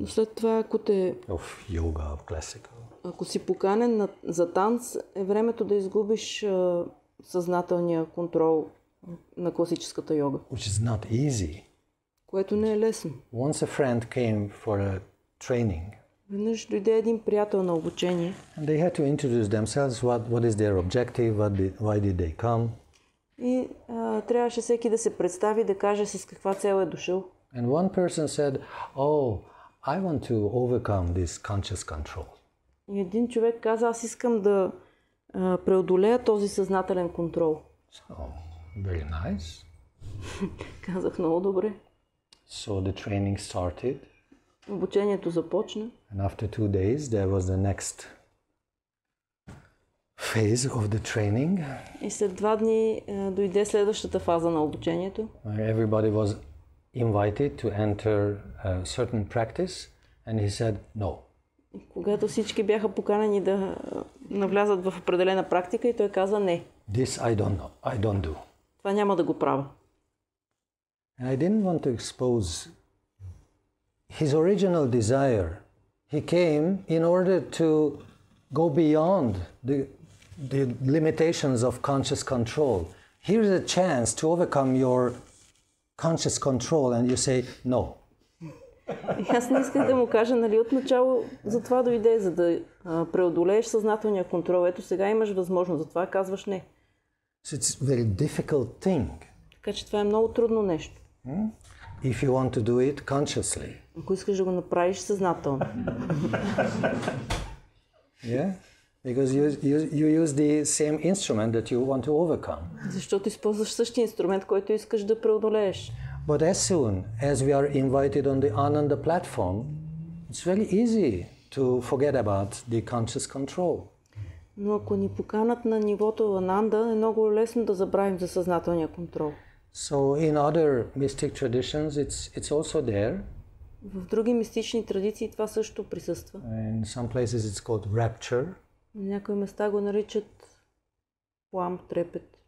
Но след това, Of yoga, of classical. Ако си поканен за танц, е времето да изгубиш съзнателния контрол на класическата йога. Which is not easy. Което не е лесно. Once a friend came for a training. Веднъж дойде един приятел на обучение. And they had to introduce themselves, what is their objective, why did they come. И трябваше всеки да се представи, да каже с каква цел е дошъл. And one person said, "Oh, I want to overcome this conscious control." И един човек каза, аз искам да преодолея този съзнателен контрол. So, very nice. Казах, много добре. So the training started. Обучението започна. And after 2 days, there was the next phase of the training. И след 2 дни дойде следващата фаза на обучението. Everybody was invited to enter a certain practice, and he said no. Когато всички бяха поканени да навлязат в определена практика и той казва не. This I don't know. I don't do. Това няма да го правя. And I didn't want to expose his original desire. He came in order to go beyond the limitations of conscious control. Here's a chance to overcome your conscious control and you say no. И аз не исках да му кажа, нали, отначало за това дойде, за да преодолееш съзнателния контрол. Ето сега имаш възможност, за това казваш не. So it's a very difficult thing. Така че това е много трудно нещо. If you want to do it consciously. Ако искаш да го направиш съзнателно. Yeah? Because you use the same instrument that you want to overcome. Защото използваш същия инструмент, който искаш да преодолееш. But as soon as we are invited on the Ananda platform, it's very easy to forget about the conscious control. Но ако ни поканат на нивото Ананда, е много лесно да забравим за съзнателния контрол. So in other mystic traditions, it's also there. В други мистични традиции това също присъства. In some places it's called rapture. На някои места го наричат плам, трепет.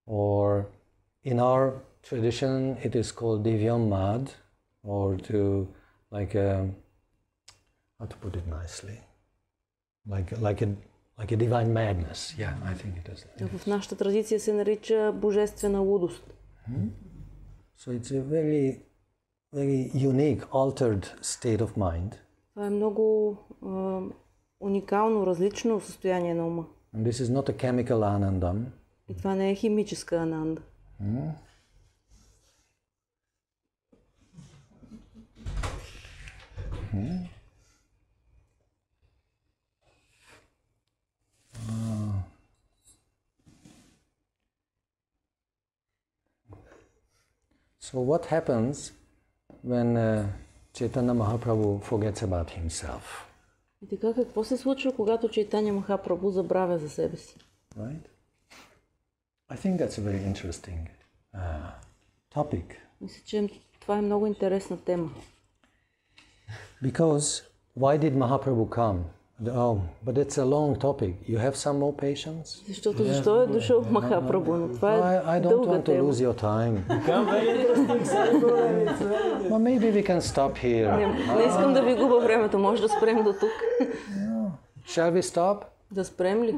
Or in our tradition, it is called divyamad, or to like how to put it nicely, like a divine madness. Yeah, I think it is. В нашата традиция се нарича божествена лудост. So it's a very, very unique, altered state of mind. Това е много уникално, различно състояние на ума. And this is not a chemical anandam. И това не е химическа ананда. So what happens when Chaitanya Mahaprabhu forgets about himself? И така, какво се случва, когато Чайтаня Махапрабху забравя за себе си? Right? I think that's a very interesting topic. Мисля, че това е много интересна тема. Because why did Mahaprabhu come? Oh, but it's a long topic. You have some more patience? Защото защо е дошъл Махапрабху? Но това е I don't дълга want to тема. lose your time. Well, maybe we can stop here. Не искам да ви губя времето. Може да спрем до тук. Shall we stop? Да спрем ли?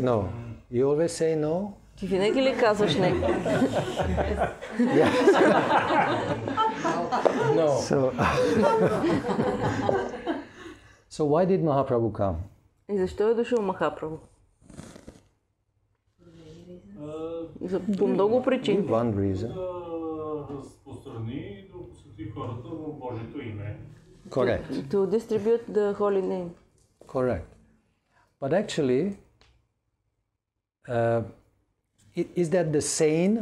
No. You always say no? Ти винаги ли казваш не? Yes. No. So why did Mahaprabhu come? И защо е дошъл Махапрабху? По много причини. One reason. Да разпространи и да посвети хората в Божието име. Correct. To distribute the holy name. Correct. But actually, is that the sane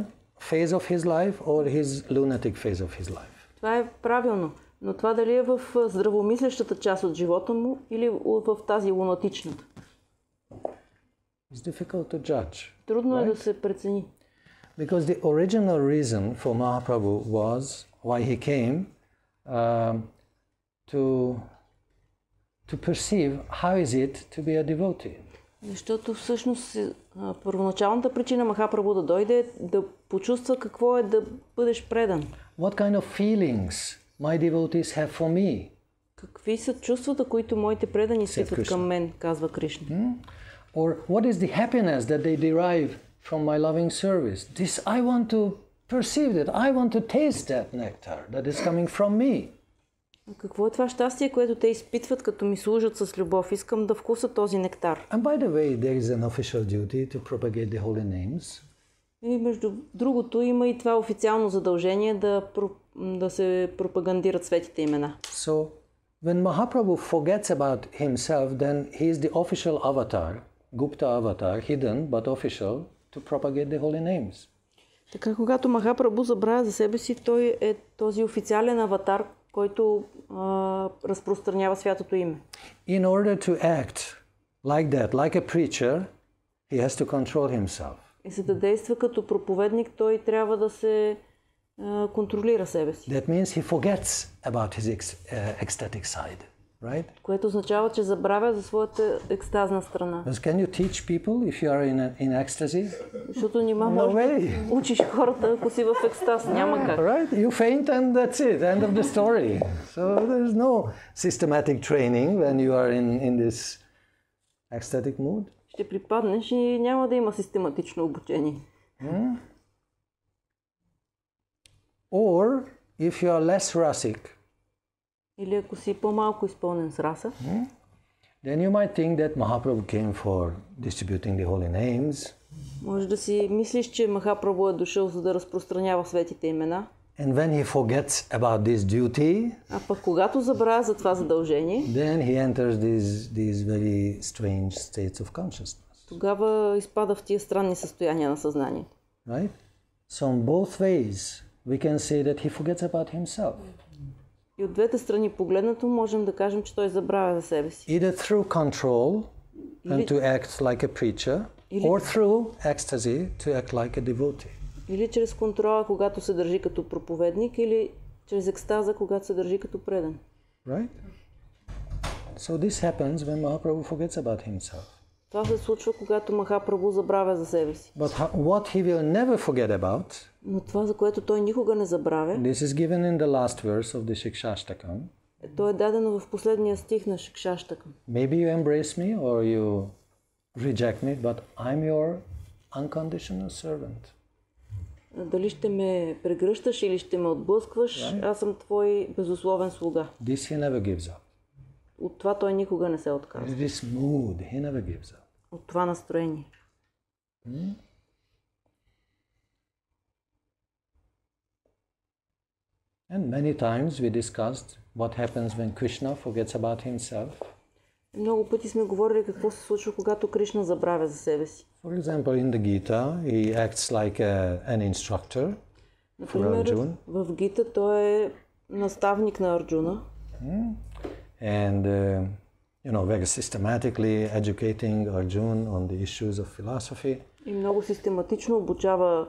phase of his life or his lunatic phase of his life? Това е правилно. Но това дали е в здравомислещата част от живота му или в тази лунатичната? It's difficult to judge. Трудно е да се прецени. Because the original reason for Mahaprabhu was why he came to perceive how is it to be a devotee. Защото всъщност първоначалната причина Махапрабху да дойде е да почувства какво е да бъдеш предан. What kind of feelings my devotees have for me? Какви са чувствата, които моите предани изпитват към мен, казва Кришна. Or what is the happiness that they derive from my loving service? This I want to perceive that. I want to taste that nectar that is coming from me. Какво е това щастие, което те изпитват, като ми служат с любов? Искам да вкуса този нектар. And by the way, there is an official duty to propagate the holy names. И между другото има и това официално задължение да се пропагандират светите имена. So when Mahaprabhu forgets about himself, then he is the official avatar, Gupta avatar, hidden but official, to propagate the holy names. Така, когато Махапрабху забравя за себе си, той е този официален аватар, който разпространява святото име. In order to act like that, like a preacher, he has to control himself. И за да действа като проповедник, той трябва да се контролира себе си. That means he forgets about his ecstatic side, right? Което означава, че забравя за своята екстазна страна. Because can you teach people if you are in ecstasy? Защото нима No можеш way. да учиш хората, ако си в екстаз. Няма как. Right? You faint and that's it. End of the story. So there's no systematic training when you are in this ecstatic mood. Ще припаднеш и няма да има систематично обучение. Or if you are less rasic, Или ако си по-малко изпълнен с раса, then you might think that Mahaprabhu came for distributing the holy names. може да си мислиш, че Махапрабху е дошъл, за да разпространява светите имена. And when he forgets about this duty, А пък когато забравя за това задължение, then he enters these very strange states of consciousness. тогава изпада в тия странни състояния на съзнанието. Right? So on both ways, we can say that he forgets about himself. И от двете страни погледнато можем да кажем, че той забравя за себе си. Either through control and to act like a preacher, or through ecstasy to act like a devotee. Или чрез контрола, когато се държи като проповедник, или чрез екстаза, когато се държи като предан. Right? So this happens when Mahaprabhu forgets about himself. Това се случва, когато Махапрабху забравя за себе си. But what he will never forget about, Но това, за което той никога не забравя, this is given in the last verse of the Shikshashtakam. то е дадено в последния стих на Шикшаштакам. Maybe you embrace me or you reject me, but I'm your unconditional servant. Дали ще ме прегръщаш или ще ме отблъскваш, аз съм твой безусловен слуга. This he never gives up. От това той никога не се отказва. This mood, he never gives up. От това настроение. And many times we discussed what happens when Krishna forgets about himself. Много пъти сме говорили какво се случва, когато Кришна забравя за себе си. For example, in the Gita, he acts like an instructor for Arjuna. В Гита той е наставник на Арджуна. And, very systematically educating Arjuna on the issues of philosophy. И много систематично обучава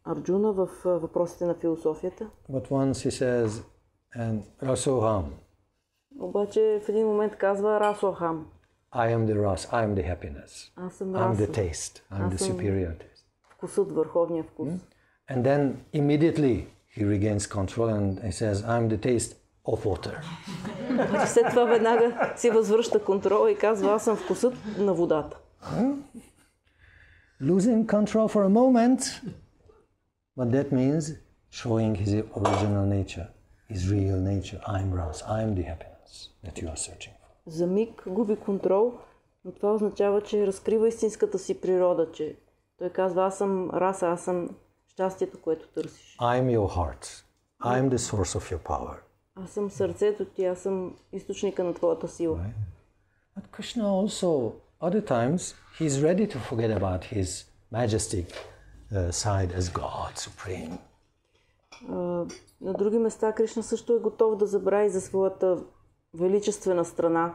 Арджуна в въпросите на философията. But once he says, and Rasoham, Обаче в един момент казва Расохам. I am the ras, I am the happiness. Аз съм I'm the раса. taste, I'm the superior taste. Вкусът, върховния вкус. And then immediately he regains control and he says, I'm the taste of water. След това веднага си възвръща контрола и казва, аз съм вкусът на водата. Losing control for a moment, but that means showing his original nature, his real nature. I'm Ras, I'm the happiness that you are searching for. За миг губи контрол, но това означава, че разкрива истинската си природа, че той казва, аз съм раса, аз съм щастието, което търсиш. I'm your heart. I'm the source of your power. Аз съм сърцето ти, аз съм източника на твоята сила. Right? But Krishna also, other times, he's ready to forget about his majestic side as God, supreme. На други места Кришна също е готов да забрави за своята величествена страна,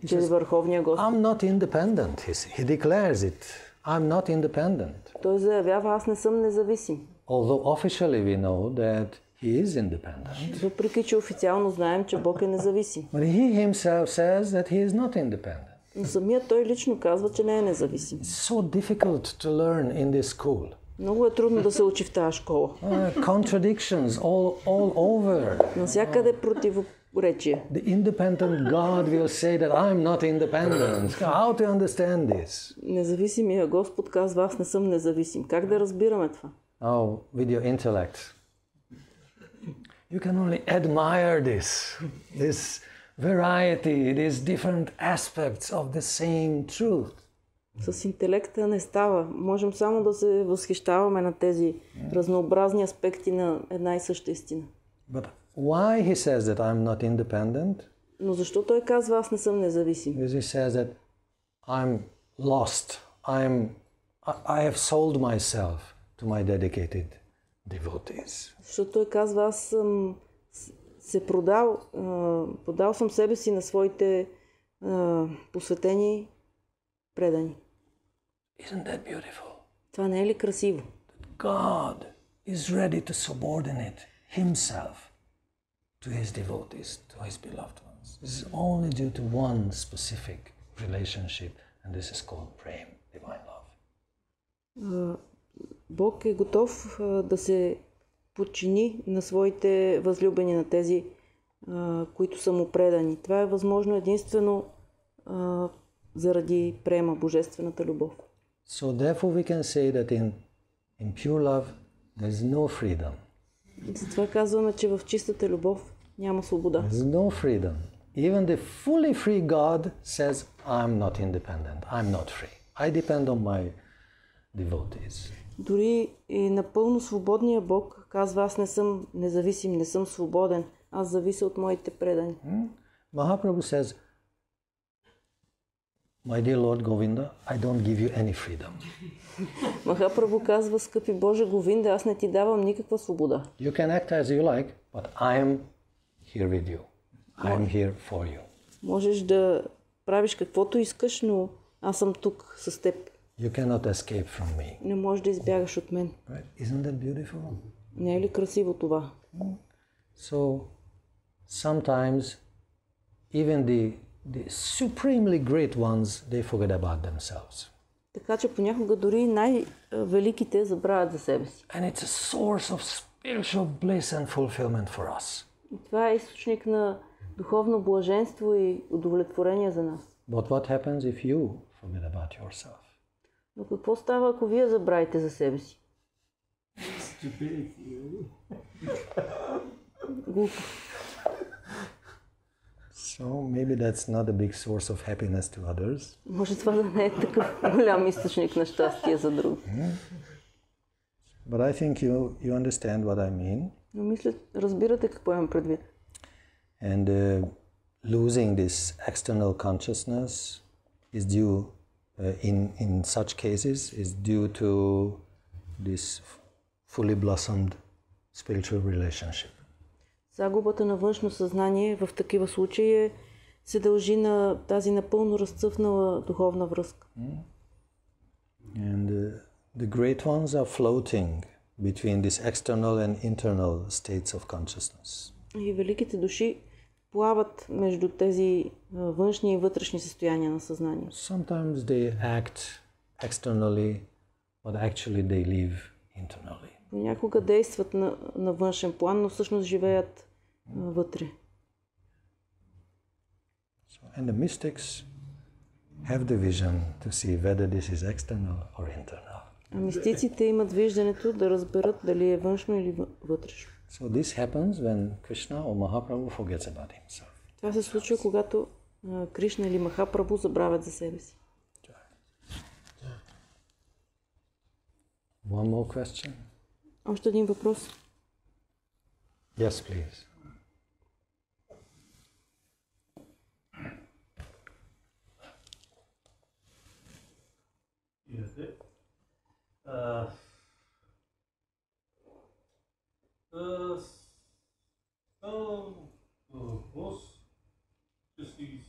че е върховния Господ. I'm not independent, he declares it. I'm not independent. Той заявява, аз не съм независим. Although officially we know that he is independent. Въпреки, че официално знаем, че Бог е независим. But he himself says that he is not independent. Но самият той лично казва, че не е независим. It's so difficult to learn in this school. Много е трудно да се учи в тази школа. Contradictions all over. Навсякъде противоречие. The independent God will say that I'm not independent. How to understand this? Независимия Господ казва, аз не съм независим. Как да разбираме това? Oh, with your intellect. You can only admire this variety, these different aspects of the same truth. С интелекта не става. Можем само да се възхищаваме на тези разнообразни аспекти на една и съща истина. But why he says that I'm not independent? Но защо той казва, аз не съм независим? Because he says that I'm lost. I have sold myself to my dedicated devotees. Защото той казва, аз съм се продал съм себе си на своите посветени предани. Isn't that beautiful? Това не е ли красиво? God is ready to subordinate himself to his devotees, to his beloved ones. This is only due to one specific relationship, and this is called prem, divine love. Бог е готов да се подчини на своите възлюбени, на тези, които са му предани. Това е възможно единствено заради према, божествената любов. So therefore we can say that in pure love there is no freedom. Затова казваме, че в чистата любов няма свобода. There is no freedom. Even the fully free God says, I'm not independent, I'm not free. I depend on my devotees. Дори и напълно свободния Бог казва, аз не съм независим, не съм свободен, аз завися от моите предани. Mahaprabhu says, my dear Lord Govinda, I don't give you any freedom. Махапрабху казва, скъпи Боже Говинда, аз не ти давам никаква свобода. You can act as you like, but I'm here with you. I'm here for you. Можеш да правиш каквото искаш, но аз съм тук с теб. You cannot escape from me. Не можеш да избягаш от мен. Right? Isn't that beautiful? Не е ли красиво това? So sometimes even the supremely great ones, they forget about themselves. Така че понякога дори най-великите забравят за себе си. And it's a source of spiritual bliss and fulfillment for us. И това е източник на духовно блаженство и удовлетворение за нас. But what happens if you forget about yourself? Но какво става, ако вие забравите за себе си? Глупо. So maybe that's not a big source of happiness to others. Може това да не е такъв голям източник на щастие за други. But I think you understand what I mean. Но мисля, разбирате какво имам предвид. And losing this external consciousness is due, in such cases, is due to this fully blossomed spiritual relationship. Загубата на външно съзнание в такива случаи се дължи на тази напълно разцъфнала духовна връзка. And the great ones are floating between this external and internal states of consciousness. И великите души плават между тези външни и вътрешни състояния на съзнание. Sometimes they act externally, but actually they live internally. Понякога действат на външен план, но всъщност живеят вътре. And the mystics have the vision to see whether this is external or internal. А мистиците имат виждането да разберат дали е външно или вътрешно. So this happens when Krishna or Mahaprabhu forgets about himself. Това се случва, когато Кришна или Махапрабху забравят за себе си. One more question. Още един въпрос. Yes, please. Въпрос, че си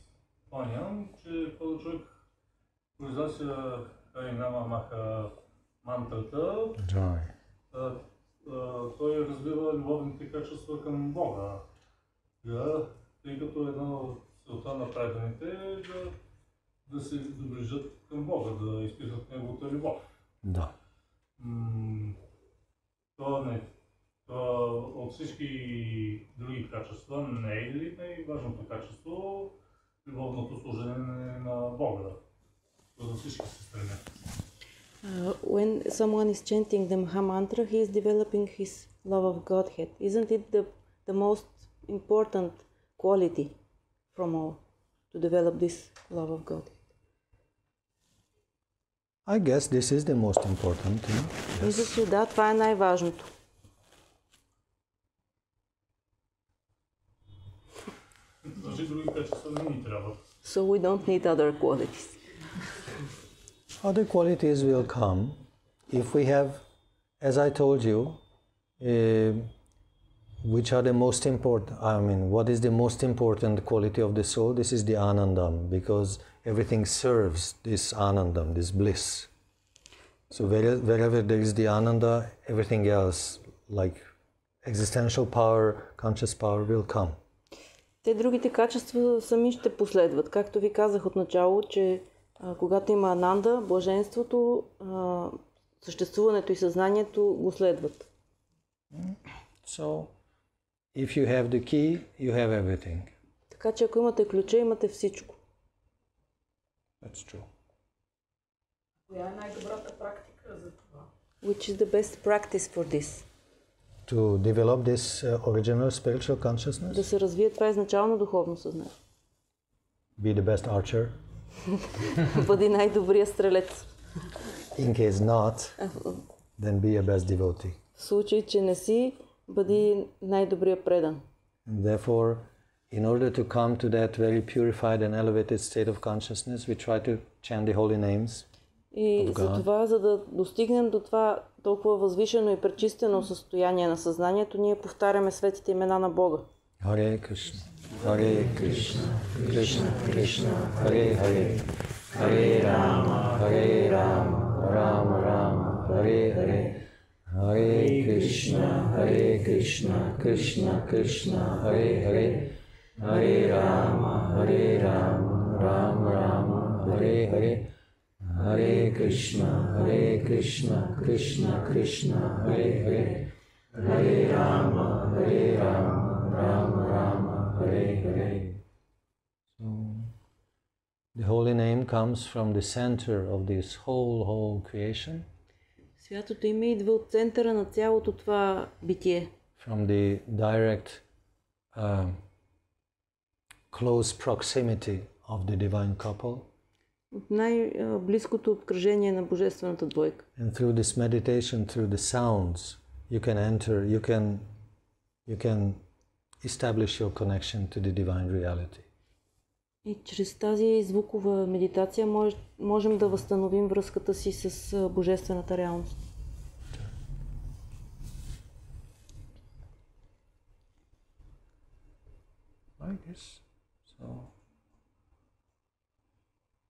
спомням, че този човек произнася Харинама Маха мантрата, той развива любовните качества към Бога. Тъй като една от целта на преданите е да се доближат към Бога, да изпитат неговата любов. Да. Това от всички други качества не е ли най-важното качество любовното служение на Бога? За всички се стремят. When someone is chanting the Maha Mantra, he is developing his love of Godhead. Isn't it the most important quality from all, to develop this love of Godhead? I guess this is the most important thing. Мисля, че да, това е най-важното. Значи други качества не ни трябват. So we don't need other qualities. Other qualities will come if we have, as I told you, which are the most important, what is the most important quality of the soul? This is the anandam, because everything serves this anandam, this bliss. So wherever there is the ananda, everything else like existential power, conscious power will come. Те другите качества сами ще последват. Както ви казах отначало, че когато има ананда, блаженството, съществуването и съзнанието го следват. So, if you have the key, you have everything. Така че ако имате ключа, имате всичко. That's true. Коя е най-добрата практика за това? Which is the best practice for this? To develop this original spiritual consciousness? Да се развие това изначално духовно съзнание. Be the best archer? Бъди най-добрият стрелец. In case not, then be a best devotee. В случай, че не си, бъди най-добрият предан. And therefore, in order to come to that very purified and elevated state of consciousness, we try to chant the holy names. И за това, за да достигнем до това толкова възвишено и пречистено състояние на съзнанието, ние повтаряме светите имена на Бога. Харе Кришна, Харе Кришна, Кришна Кришна, Харе Харе, Харе Рама, Харе Рама, Рама Рама, Харе Харе, Харе Кришна, Кришна Кришна, Харе Харе, Харе Рама, Рама Рама, Харе Харе, Hare Krishna, Krishna Krishna, Hare Hare, Hare Rama, Rama Rama, Hare Hare. So, the holy name comes from the center of this whole creation. Святото име идва от центъра на цялото това битие. From the direct, close proximity of the divine couple. От най-близкото обкръжение на божествената двойка. And through this meditation, through the sounds, you can enter, you can establish your connection to the divine reality. И чрез тази звукова медитация можем да възстановим връзката си с божествената реалност. Like this. So,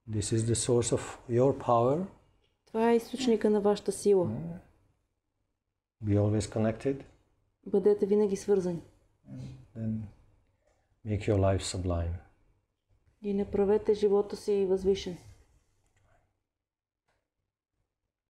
this is the source of your power. Това е източника на вашата сила. Be always connected. Бъдете винаги свързани. Then make your life sublime. И направете живота си възвишен.